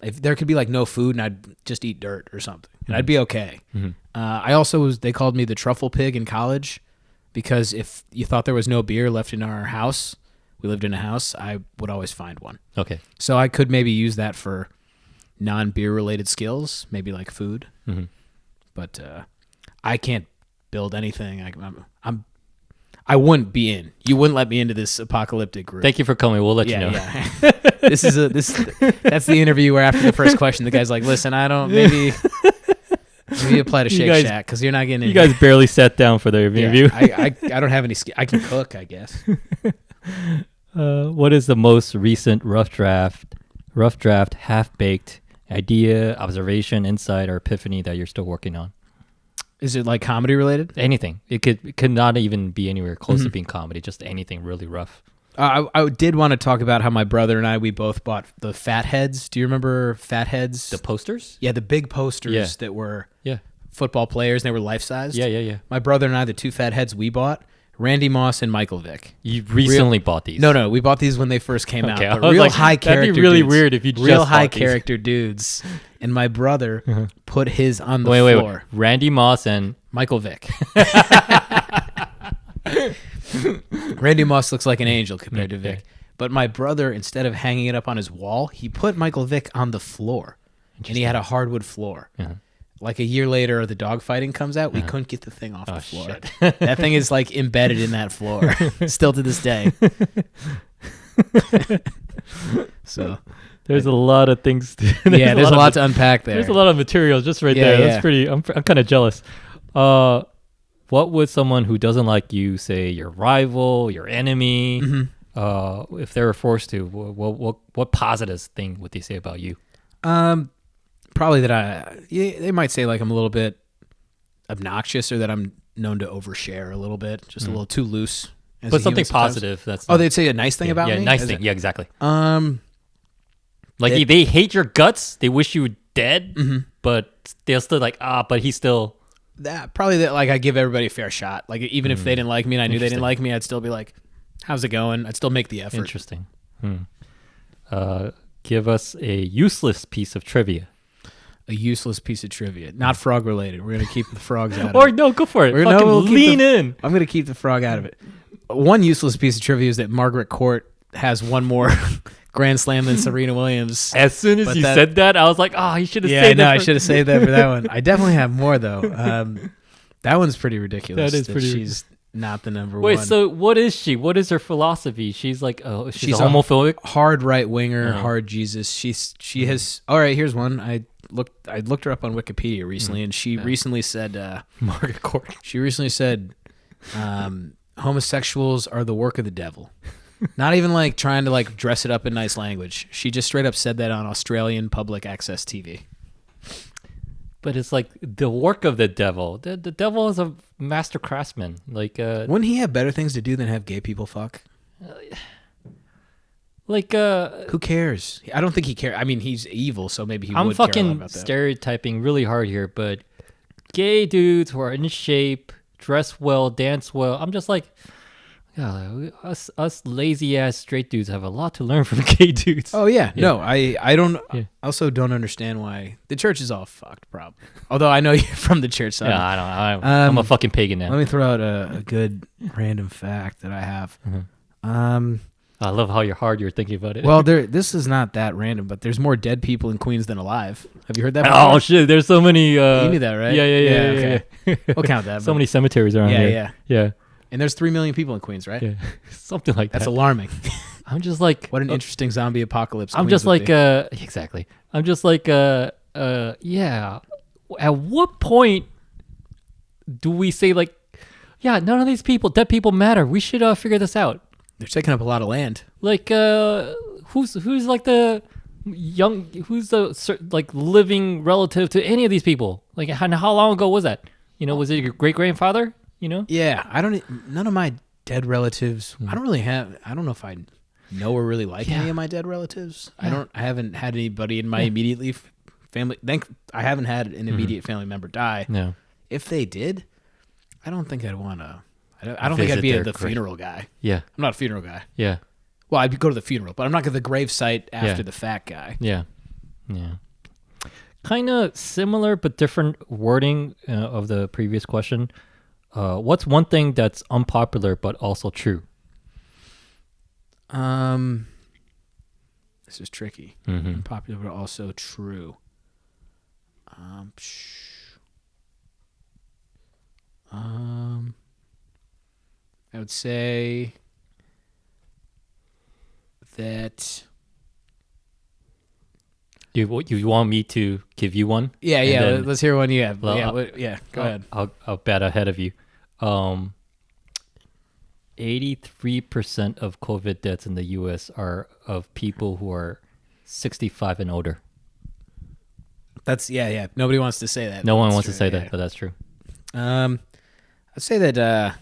If there could be like no food and I'd just eat dirt or something, and I'd be okay. I also they called me the truffle pig in college because if you thought there was no beer left in our house, we lived in a house, I would always find one. Okay. So I could maybe use that for non-beer related skills, maybe like food. But I can't build anything. I wouldn't be in. You wouldn't let me into this apocalyptic group. Thank you for coming. We'll let you know. Yeah. That's the interview where after the first question, the guy's like, "Listen, maybe apply to Shake Shack because you're not getting in." You guys barely sat down for the interview. I don't have any skill. I can cook, I guess. What is the most recent rough draft, half-baked idea, observation, insight, or epiphany that you're still working on? Is it like comedy related? Anything. It could not even be anywhere close to being comedy. Just anything really rough. I did want to talk about how my brother and we both bought the Fat Heads. Do you remember Fat Heads? The posters? Yeah, the big posters that were football players. And they were life-sized. Yeah. My brother and I, the two Fat Heads we bought, Randy Moss and Michael Vick. You recently bought these? No, we bought these when they first came out. But real high character That'd be really dudes, weird if you just real bought high these. character dudes. And my brother put his on the floor. Wait. Randy Moss and Michael Vick. Randy Moss looks like an angel compared to Vic. But my brother, instead of hanging it up on his wall, he put Michael Vick on the floor. And he had a hardwood floor. Like a year later, the dog fighting comes out. We couldn't get the thing off the floor. Shit. That thing is like embedded in that floor. Still to this day. So there's a lot of things. There's a lot to unpack there. There's a lot of materials just right there. That's pretty. I'm kind of jealous. What would someone who doesn't like you say? Your rival, your enemy. If they were forced to, what positive thing would they say about you? Probably that they might say like I'm a little bit obnoxious, or that I'm known to overshare a little bit, just a little too loose. But something positive. That's they'd say a nice thing about me. Yeah, nice thing. Yeah, exactly. Like they hate your guts. They wish you were dead, but they'll still like but he's still. That probably that like I give everybody a fair shot. Like even if they didn't like me and I knew they didn't like me, I'd still be like, "How's it going?" I'd still make the effort. Interesting. Give us a useless piece of trivia. A useless piece of trivia, not frog related. We're gonna keep the frogs out of Or it. no, go for it. We'll lean in. I'm gonna keep the frog out of it. One useless piece of trivia is that Margaret Court has one more Grand Slam than Serena Williams. As soon as you said that, I was like, you should have saved that. I should have saved that for that one. I definitely have more though. That one's pretty ridiculous. That is pretty. She's not the number one. Wait, so what is she? What is her philosophy? She's like, she's a homophobic, hard right winger, hard Jesus. She has. All right, here's one. I looked her up on Wikipedia recently, and she recently said, Margaret Court. She recently said, homosexuals are the work of the devil. Not even like trying to like dress it up in nice language. She just straight up said that on Australian public access TV. But it's like the work of the devil. The devil is a master craftsman. Like, wouldn't he have better things to do than have gay people fuck? Who cares? I don't think he cares. I mean, he's evil, so maybe he would care about that. I'm fucking stereotyping really hard here, but gay dudes who are in shape, dress well, dance well. I'm just like, us lazy ass straight dudes have a lot to learn from gay dudes. Oh yeah. No, I don't. Yeah. Also, don't understand why the church is all fucked. Probably. Although I know you're from the church, so yeah, I don't. I'm a fucking pagan now. Let me throw out a good random fact that I have. I love how hard you're thinking about it. Well, this is not that random, but there's more dead people in Queens than alive. Have you heard that before? Oh shit, there's so many. You knew that, right? Yeah. Okay. We'll count that. So many cemeteries around here. Yeah. And there's 3 million people in Queens, right? Yeah. Something like that. That's alarming. I'm just like, what an interesting zombie apocalypse. I'm just like, exactly. I'm just like, yeah. At what point do we say like, yeah, none of these people, dead people matter. We should figure this out. They're taking up a lot of land. Like, who's like the who's the like living relative to any of these people? Like, how long ago was that? Was it your great grandfather? Yeah, none of my dead relatives. I don't know if I know or really like any of my dead relatives. Yeah. I haven't had anybody in my immediate family. I haven't had an immediate family member die. No. If they did, I don't think I'd want to. I don't think I'd be the funeral guy. Yeah. I'm not a funeral guy. Yeah. Well, I'd go to the funeral, but I'm not going to the grave site after the fat guy. Yeah. Yeah. Kind of similar but different wording of the previous question. What's one thing that's unpopular but also true? This is tricky. Unpopular but also true. I would say that. You want me to give you one? Yeah. Let's hear one you have. Well, go ahead. I'll bet ahead of you. 83% of COVID deaths in the U.S. are of people who are 65 and older. That's yeah. Nobody wants to say that. No one wants to say that, but that's true. I'd say that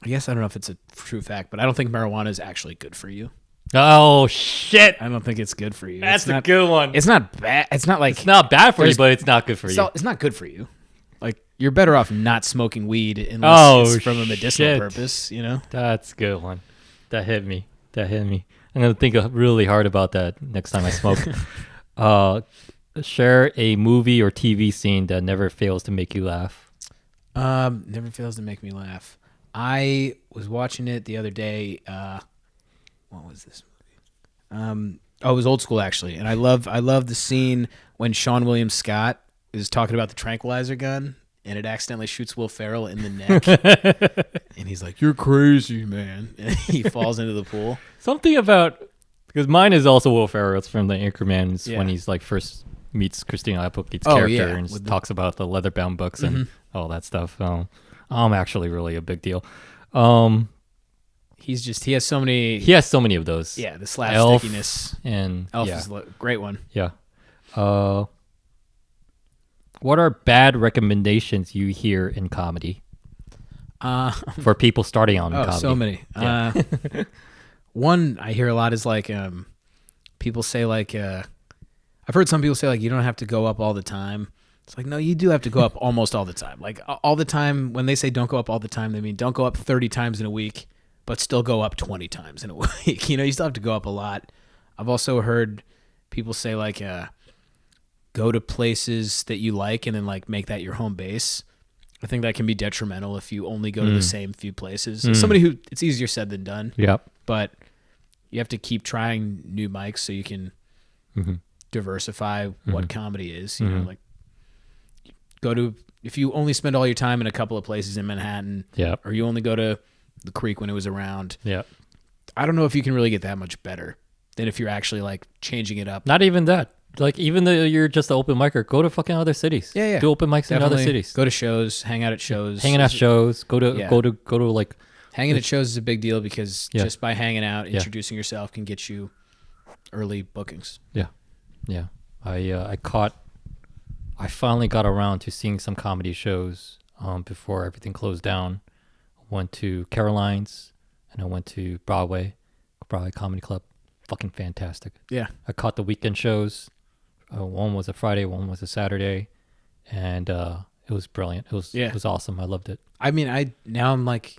I guess I don't know if it's a true fact, but I don't think marijuana is actually good for you. Oh shit! I don't think it's good for you. That's a good one. It's not bad. It's not like it's not bad for you, but it's not good for you. It's not good for you. Like you're better off not smoking weed unless it's from a medicinal purpose. You know. That's a good one. That hit me. I'm gonna think really hard about that next time I smoke. Share a movie or TV scene that never fails to make you laugh. Never fails to make me laugh. I was watching it the other day. What was this movie? It was Old School actually, and I love the scene when Sean William Scott is talking about the tranquilizer gun, and it accidentally shoots Will Ferrell in the neck, and he's like, "You're crazy, man!" And he falls into the pool. Something about because mine is also Will Ferrell. It's from the Anchorman when he's like first meets Christina Applegate's character and talks about the leather-bound books and all that stuff. Actually really a big deal. He has so many. He has so many of those. Yeah, the slapstickiness and Elf is a great one. Yeah. What are bad recommendations you hear in comedy? For people starting on comedy. So many. Yeah. One I hear a lot is like people say like I've heard some people say like you don't have to go up all the time. It's like no, you do have to go up almost all the time. Like all the time when they say don't go up all the time, they mean don't go up 30 times in a week, but still go up 20 times in a week. You know, you still have to go up a lot. I've also heard people say like go to places that you like and then like make that your home base. I think that can be detrimental if you only go to the same few places. As somebody who it's easier said than done. Yep. But you have to keep trying new mics so you can diversify what comedy is. You know, like if you only spend all your time in a couple of places in Manhattan, or you only go to the Creek when it was around. Yeah. I don't know if you can really get that much better than if you're actually like changing it up. Not even that. Like even though you're just an open micer, go to fucking other cities. Yeah. Do open mics in other cities. Go to shows, hang out at shows. Hanging at shows. Go to like hanging at shows is a big deal because just by hanging out, introducing yourself can get you early bookings. Yeah. Yeah. I finally got around to seeing some comedy shows before everything closed down. Went to Caroline's and I went to Broadway Comedy Club. Fucking fantastic. Yeah. I caught the weekend shows. One was a Friday, one was a Saturday, and it was brilliant. It was awesome. I loved it. I mean, now I'm like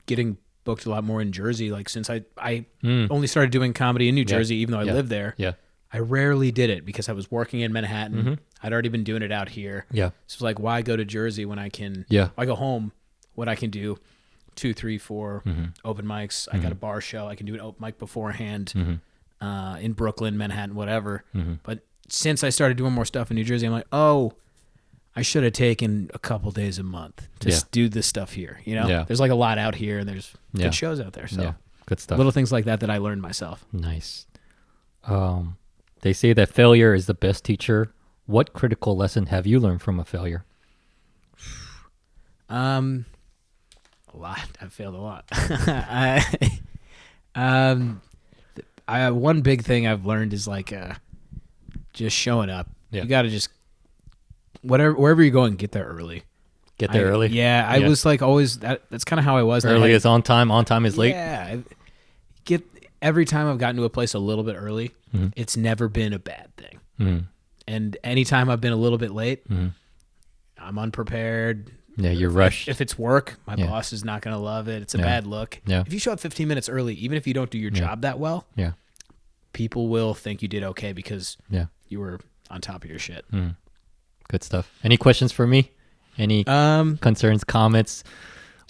getting booked a lot more in Jersey. Like since I only started doing comedy in New Jersey, even though I lived there. Yeah. I rarely did it because I was working in Manhattan. I'd already been doing it out here. Yeah. So it's like, why go to Jersey when I can? Yeah. I go home. What I can do, 2, 3, 4 open mics. I got a bar show. I can do an open mic beforehand in Brooklyn, Manhattan, whatever. But since I started doing more stuff in New Jersey, I'm like, oh, I should have taken a couple days a month to do this stuff here. You know, there's like a lot out here, and there's good shows out there. So good stuff. Little things like that I learned myself. Nice. They say that failure is the best teacher. What critical lesson have you learned from a failure? A lot. I've failed a lot. One big thing I've learned is like just showing up. Yeah. You got to just wherever you're going, get there early. Get there early. Yeah, I was like always that's kind of how I was. Early is on time is late. Yeah, every time I've gotten to a place a little bit early, it's never been a bad thing. And anytime I've been a little bit late, I'm unprepared. Yeah, you're rushed. If it's work, my boss is not going to love it. It's a bad look. Yeah. If you show up 15 minutes early, even if you don't do your job that well, people will think you did okay because you were on top of your shit. Good stuff. Any questions for me? Any concerns, comments,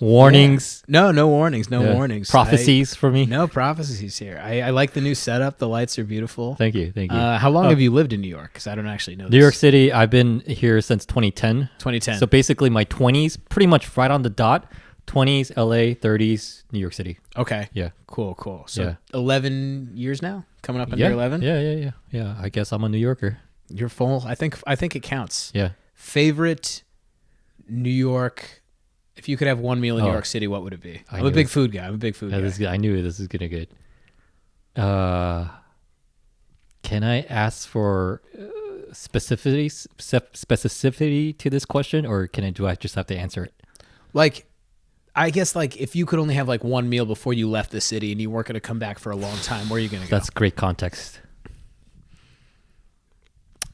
warnings? No warnings. No warnings. Prophecies for me? No prophecies here. I like the new setup. The lights are beautiful. Thank you. How long have you lived in New York? Because I don't actually know New York City, I've been here since 2010. 2010. So basically my 20s, pretty much right on the dot. 20s, LA, 30s, New York City. Okay. Yeah. Cool. So 11 years now? Coming up on year 11? Yeah. I guess I'm a New Yorker. You're full. I think it counts. Yeah. Favorite New York. If you could have one meal in New York City, what would it be? I'm a big food guy. I knew this is gonna good. Can I ask for specificity to this question, or do I just have to answer it? Like, I guess like if you could only have like one meal before you left the city and you weren't going to come back for a long time, where are you going to go? That's great context.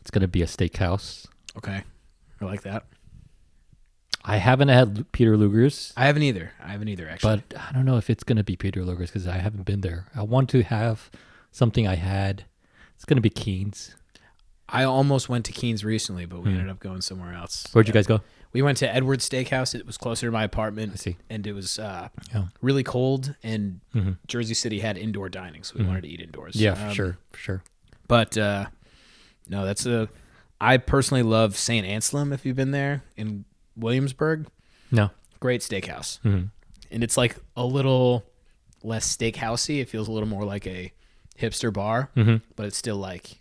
It's going to be a steakhouse. Okay. I like that. I haven't had Peter Luger's. I haven't either, actually. But I don't know if it's going to be Peter Luger's because I haven't been there. I want to have something I had. It's going to be Keen's. I almost went to Keen's recently, but we ended up going somewhere else. Where'd you guys go? We went to Edward's Steakhouse. It was closer to my apartment. I see. And it was really cold, and Jersey City had indoor dining, so we wanted to eat indoors. Yeah, for sure. But no, I personally love St. Anselm, if you've been there, in Williamsburg. No. Great steakhouse. And it's like a little less steakhousey. It feels a little more like a hipster bar, but it's still like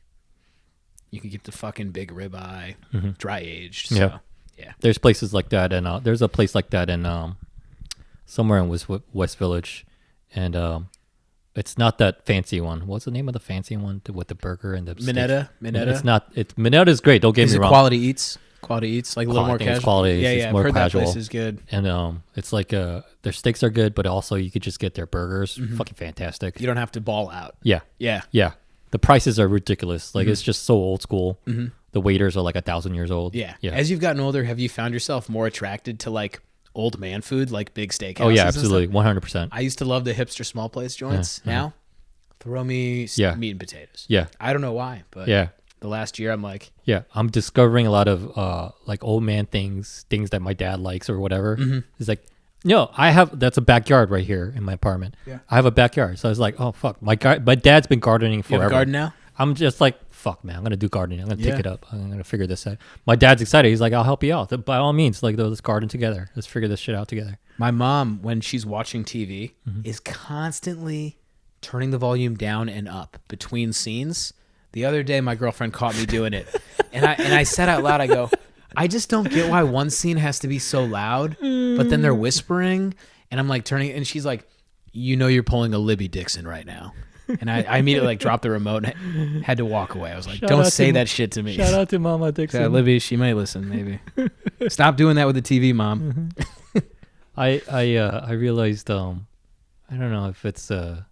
you can get the fucking big ribeye, dry aged. So, yeah. There's places like that, and there's a place like that in somewhere in West Village, and it's not that fancy one. What's the name of the fancy one with the burger and the Minetta? It's not. Minetta's great. Don't get me wrong. Quality Eats? Quality Eats, like a little more casual. It's Quality Eats. It's more I've heard casual. that place is good. And it's like their steaks are good, but also you could just get their burgers. Fucking fantastic. You don't have to ball out. Yeah. The prices are ridiculous. Like it's just so old school. The waiters are like 1,000 years old. Yeah. As you've gotten older, have you found yourself more attracted to like old man food, like big steakhouses? Oh yeah, absolutely, 100%. I used to love the hipster small place joints. Now, throw me meat and potatoes. Yeah. I don't know why, but the last year I'm like, I'm discovering a lot of like old man things that my dad likes or whatever. It's like, no, that's a backyard right here in my apartment. Yeah. I have a backyard. So I was like, oh fuck, my dad's been gardening forever. You have a garden now? I'm just like, fuck man, I'm gonna do gardening. I'm gonna pick it up. I'm gonna figure this out. My dad's excited. He's like, I'll help you out. By all means, like let's garden together. Let's figure this shit out together. My mom, when she's watching TV, is constantly turning the volume down and up between scenes. The other day, my girlfriend caught me doing it, and I said out loud, I go, I just don't get why one scene has to be so loud, but then they're whispering, and I'm like turning, and she's like, you know, you're pulling a Libby Dixon right now. And I immediately like dropped the remote and had to walk away. I was like, don't say that shit to me. Shout out to Mama Dixon. Yeah, Libby, she might listen, maybe. Stop doing that with the TV, Mom. I realized, I don't know if it's a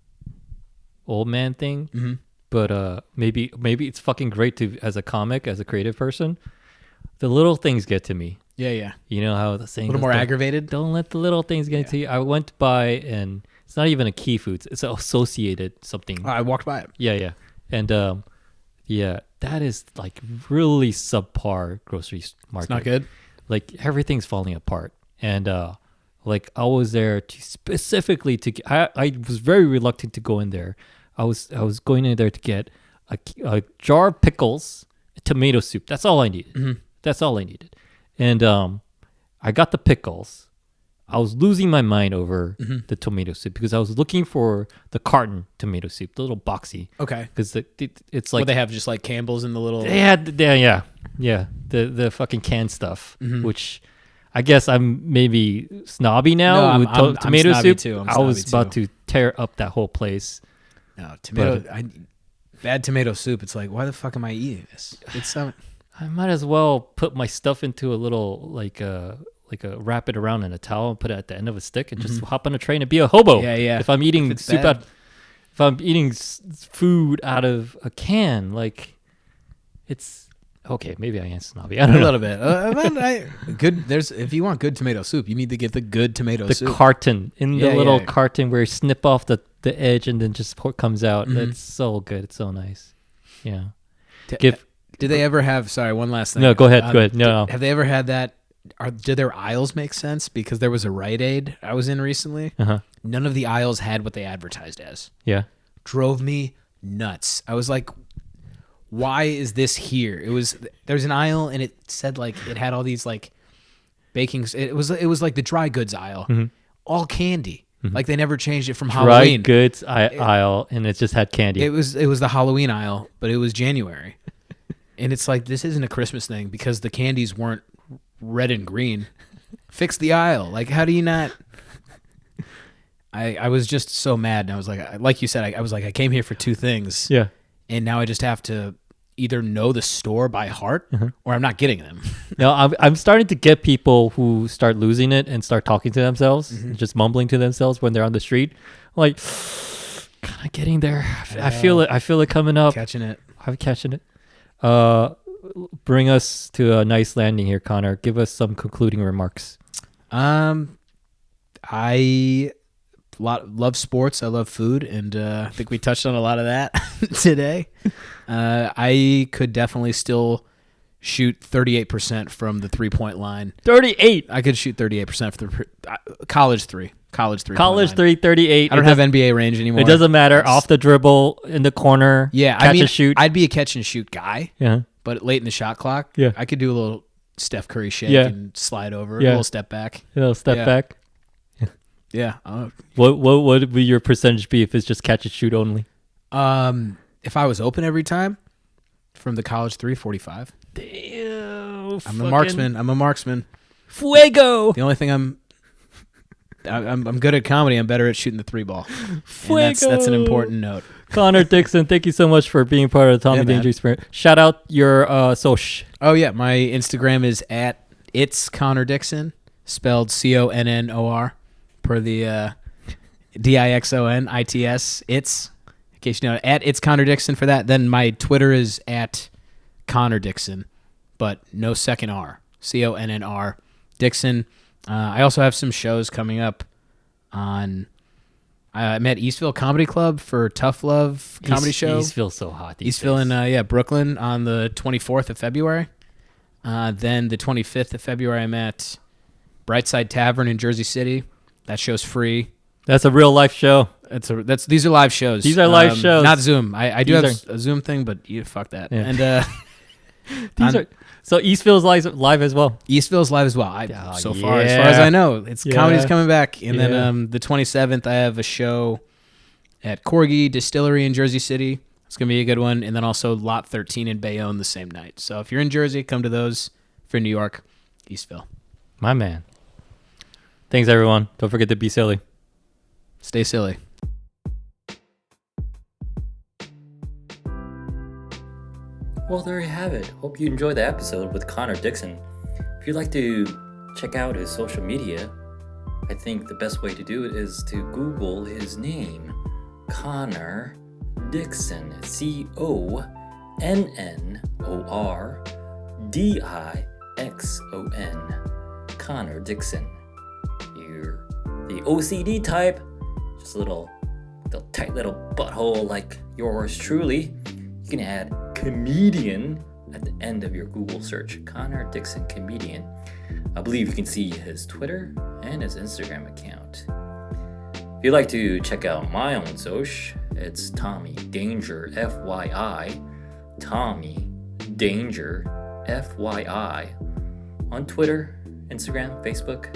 old man thing, but maybe it's fucking great to, as a comic, as a creative person, the little things get to me. Yeah. You know how the saying a little more aggravated? Don't let the little things get to you. I went by and it's not even a Key Foods. It's an associated something. I walked by it. Yeah. And that is like really subpar grocery market. It's not good? Like everything's falling apart. And like I was there to specifically I was very reluctant to go in there. I was going in there to get a jar of pickles, tomato soup. That's all I needed. That's all I needed. And I got the pickles. I was losing my mind over the tomato soup because I was looking for the carton tomato soup, the little boxy. Okay. Because it's like... Well, they have just like Campbell's in the little... They had, the fucking canned stuff, which I guess I'm maybe snobby now with tomato I'm soup. too. I was about to tear up that whole place. No, bad tomato soup. It's like, why the fuck am I eating this? It's I might as well put my stuff into a little wrap it around in a towel and put it at the end of a stick and just hop on a train and be a hobo. Yeah. If I'm eating if I'm eating food out of a can, like it's okay. Maybe I am snobby. I don't know. A little bit. If you want good tomato soup, you need to get the good tomato soup. The carton the little carton where you snip off the edge and then just comes out. That's so good. It's so nice. Yeah. Did they ever have? Sorry, one last thing. No, go ahead. No. Have they ever had that? Did their aisles make sense? Because there was a Rite Aid I was in recently. None of the aisles had what they advertised as. Yeah. Drove me nuts. I was like, why is this here? There's an aisle and it said like it had all these like baking. It was like the dry goods aisle, all candy. Like they never changed it from Halloween. Dry goods aisle, and it just had candy. It was the Halloween aisle, but it was January, and it's like this isn't a Christmas thing because the candies weren't red and green. Fix the aisle. Like, how do you not? I was just so mad, and I was like you said, I was like, I came here for two things, yeah, and now I just have to either know the store by heart or I'm not getting them. No, I'm starting to get people who start losing it and start talking to themselves, just mumbling to themselves when they're on the street. I'm like, kind of getting there. I feel it. I feel it coming up. Catching it. I'm catching it. Bring us to a nice landing here, Connor. Give us some concluding remarks. I love sports. I love food, and I think we touched on a lot of that today. I could definitely still shoot 38% from the 3-point line. 38. I could shoot 38% for the college three. College 38. I don't have NBA range anymore. It doesn't matter. Off the dribble, in the corner. Yeah, catch and shoot. I'd be a catch and shoot guy. Yeah. But late in the shot clock, I could do a little Steph Curry shake and slide over, a little step back. A little step back. Yeah. What would be your percentage be if it's just catch and shoot only? If I was open every time from the college 3, 45. Damn. I'm a marksman. Fuego. The only thing I'm good at comedy. I'm better at shooting the 3 ball. Fuego. That's an important note. Connor Dixon, thank you so much for being part of the Tommy Danger Experience. Shout out your social. Oh yeah, my Instagram is at it's Connor Dixon, spelled CONNOR, per the DIXONITS. It's, in case you know, at it's Connor Dixon for that. Then my Twitter is at Connor Dixon, but no second R. CONNR Dixon. I also have some shows coming up on. I'm at Eastville Comedy Club for Tough Love comedy show. Eastville's so hot. Eastville in Brooklyn on the 24th of February. Then the 25th of February, I'm at Brightside Tavern in Jersey City. That show's free. That's a real life show. These are live shows. These are live shows, not Zoom. I do have a Zoom thing, but fuck that. Yeah. And so Eastville's live as well. Eastville's live as well. As far as I know, comedy's coming back. And then the 27th, I have a show at Corgi Distillery in Jersey City. It's gonna be a good one. And then also Lot 13 in Bayonne the same night. So if you're in Jersey, come to those. If you're in New York, Eastville. My man. Thanks everyone. Don't forget to be silly. Stay silly. Well, there you have it. Hope you enjoyed the episode with Connor Dixon. If you'd like to check out his social media, I think the best way to do it is to Google his name, Connor Dixon. CONNORDIXON. Connor Dixon. You're the OCD type, just a little tight little butthole like yours truly. You can add comedian at the end of your Google search. Connor Dixon comedian. I believe you can see his Twitter and his Instagram account. If you'd like to check out my own social, it's Tommy Danger FYI. Tommy Danger FYI on Twitter, Instagram, Facebook,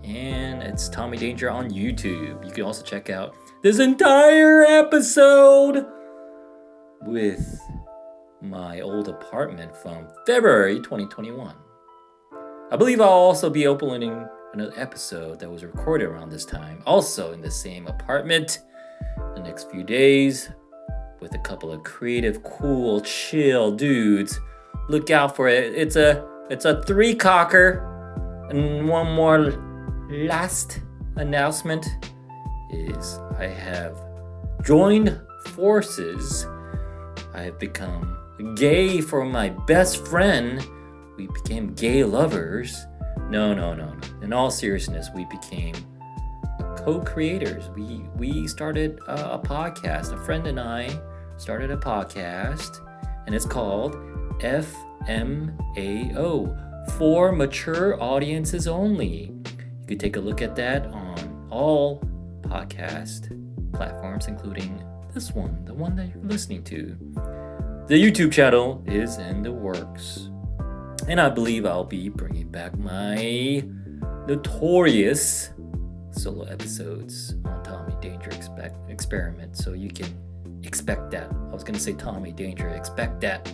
and it's Tommy Danger on YouTube. You can also check out this entire episode with my old apartment from February 2021. I believe I'll also be uploading another episode that was recorded around this time, also in the same apartment, the next few days, with a couple of creative, cool, chill dudes. Look out for it. It's a 3-cocker. And one more last announcement is I have joined forces. I have become gay for my best friend. We became gay lovers. No. In all seriousness, we became co-creators. We started a podcast. A friend and I started a podcast, and it's called FMAO, for mature audiences only. You could take a look at that on all podcast platforms, including this one, the one that you're listening to. The YouTube channel is in the works. And I believe I'll be bringing back my notorious solo episodes on Tommy Danger Experiment. So you can expect that. I was going to say Tommy Danger, expect that.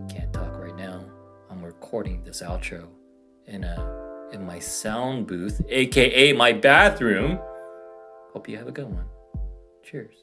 Can't talk right now. I'm recording this outro in my sound booth, aka my bathroom. Hope you have a good one. Cheers.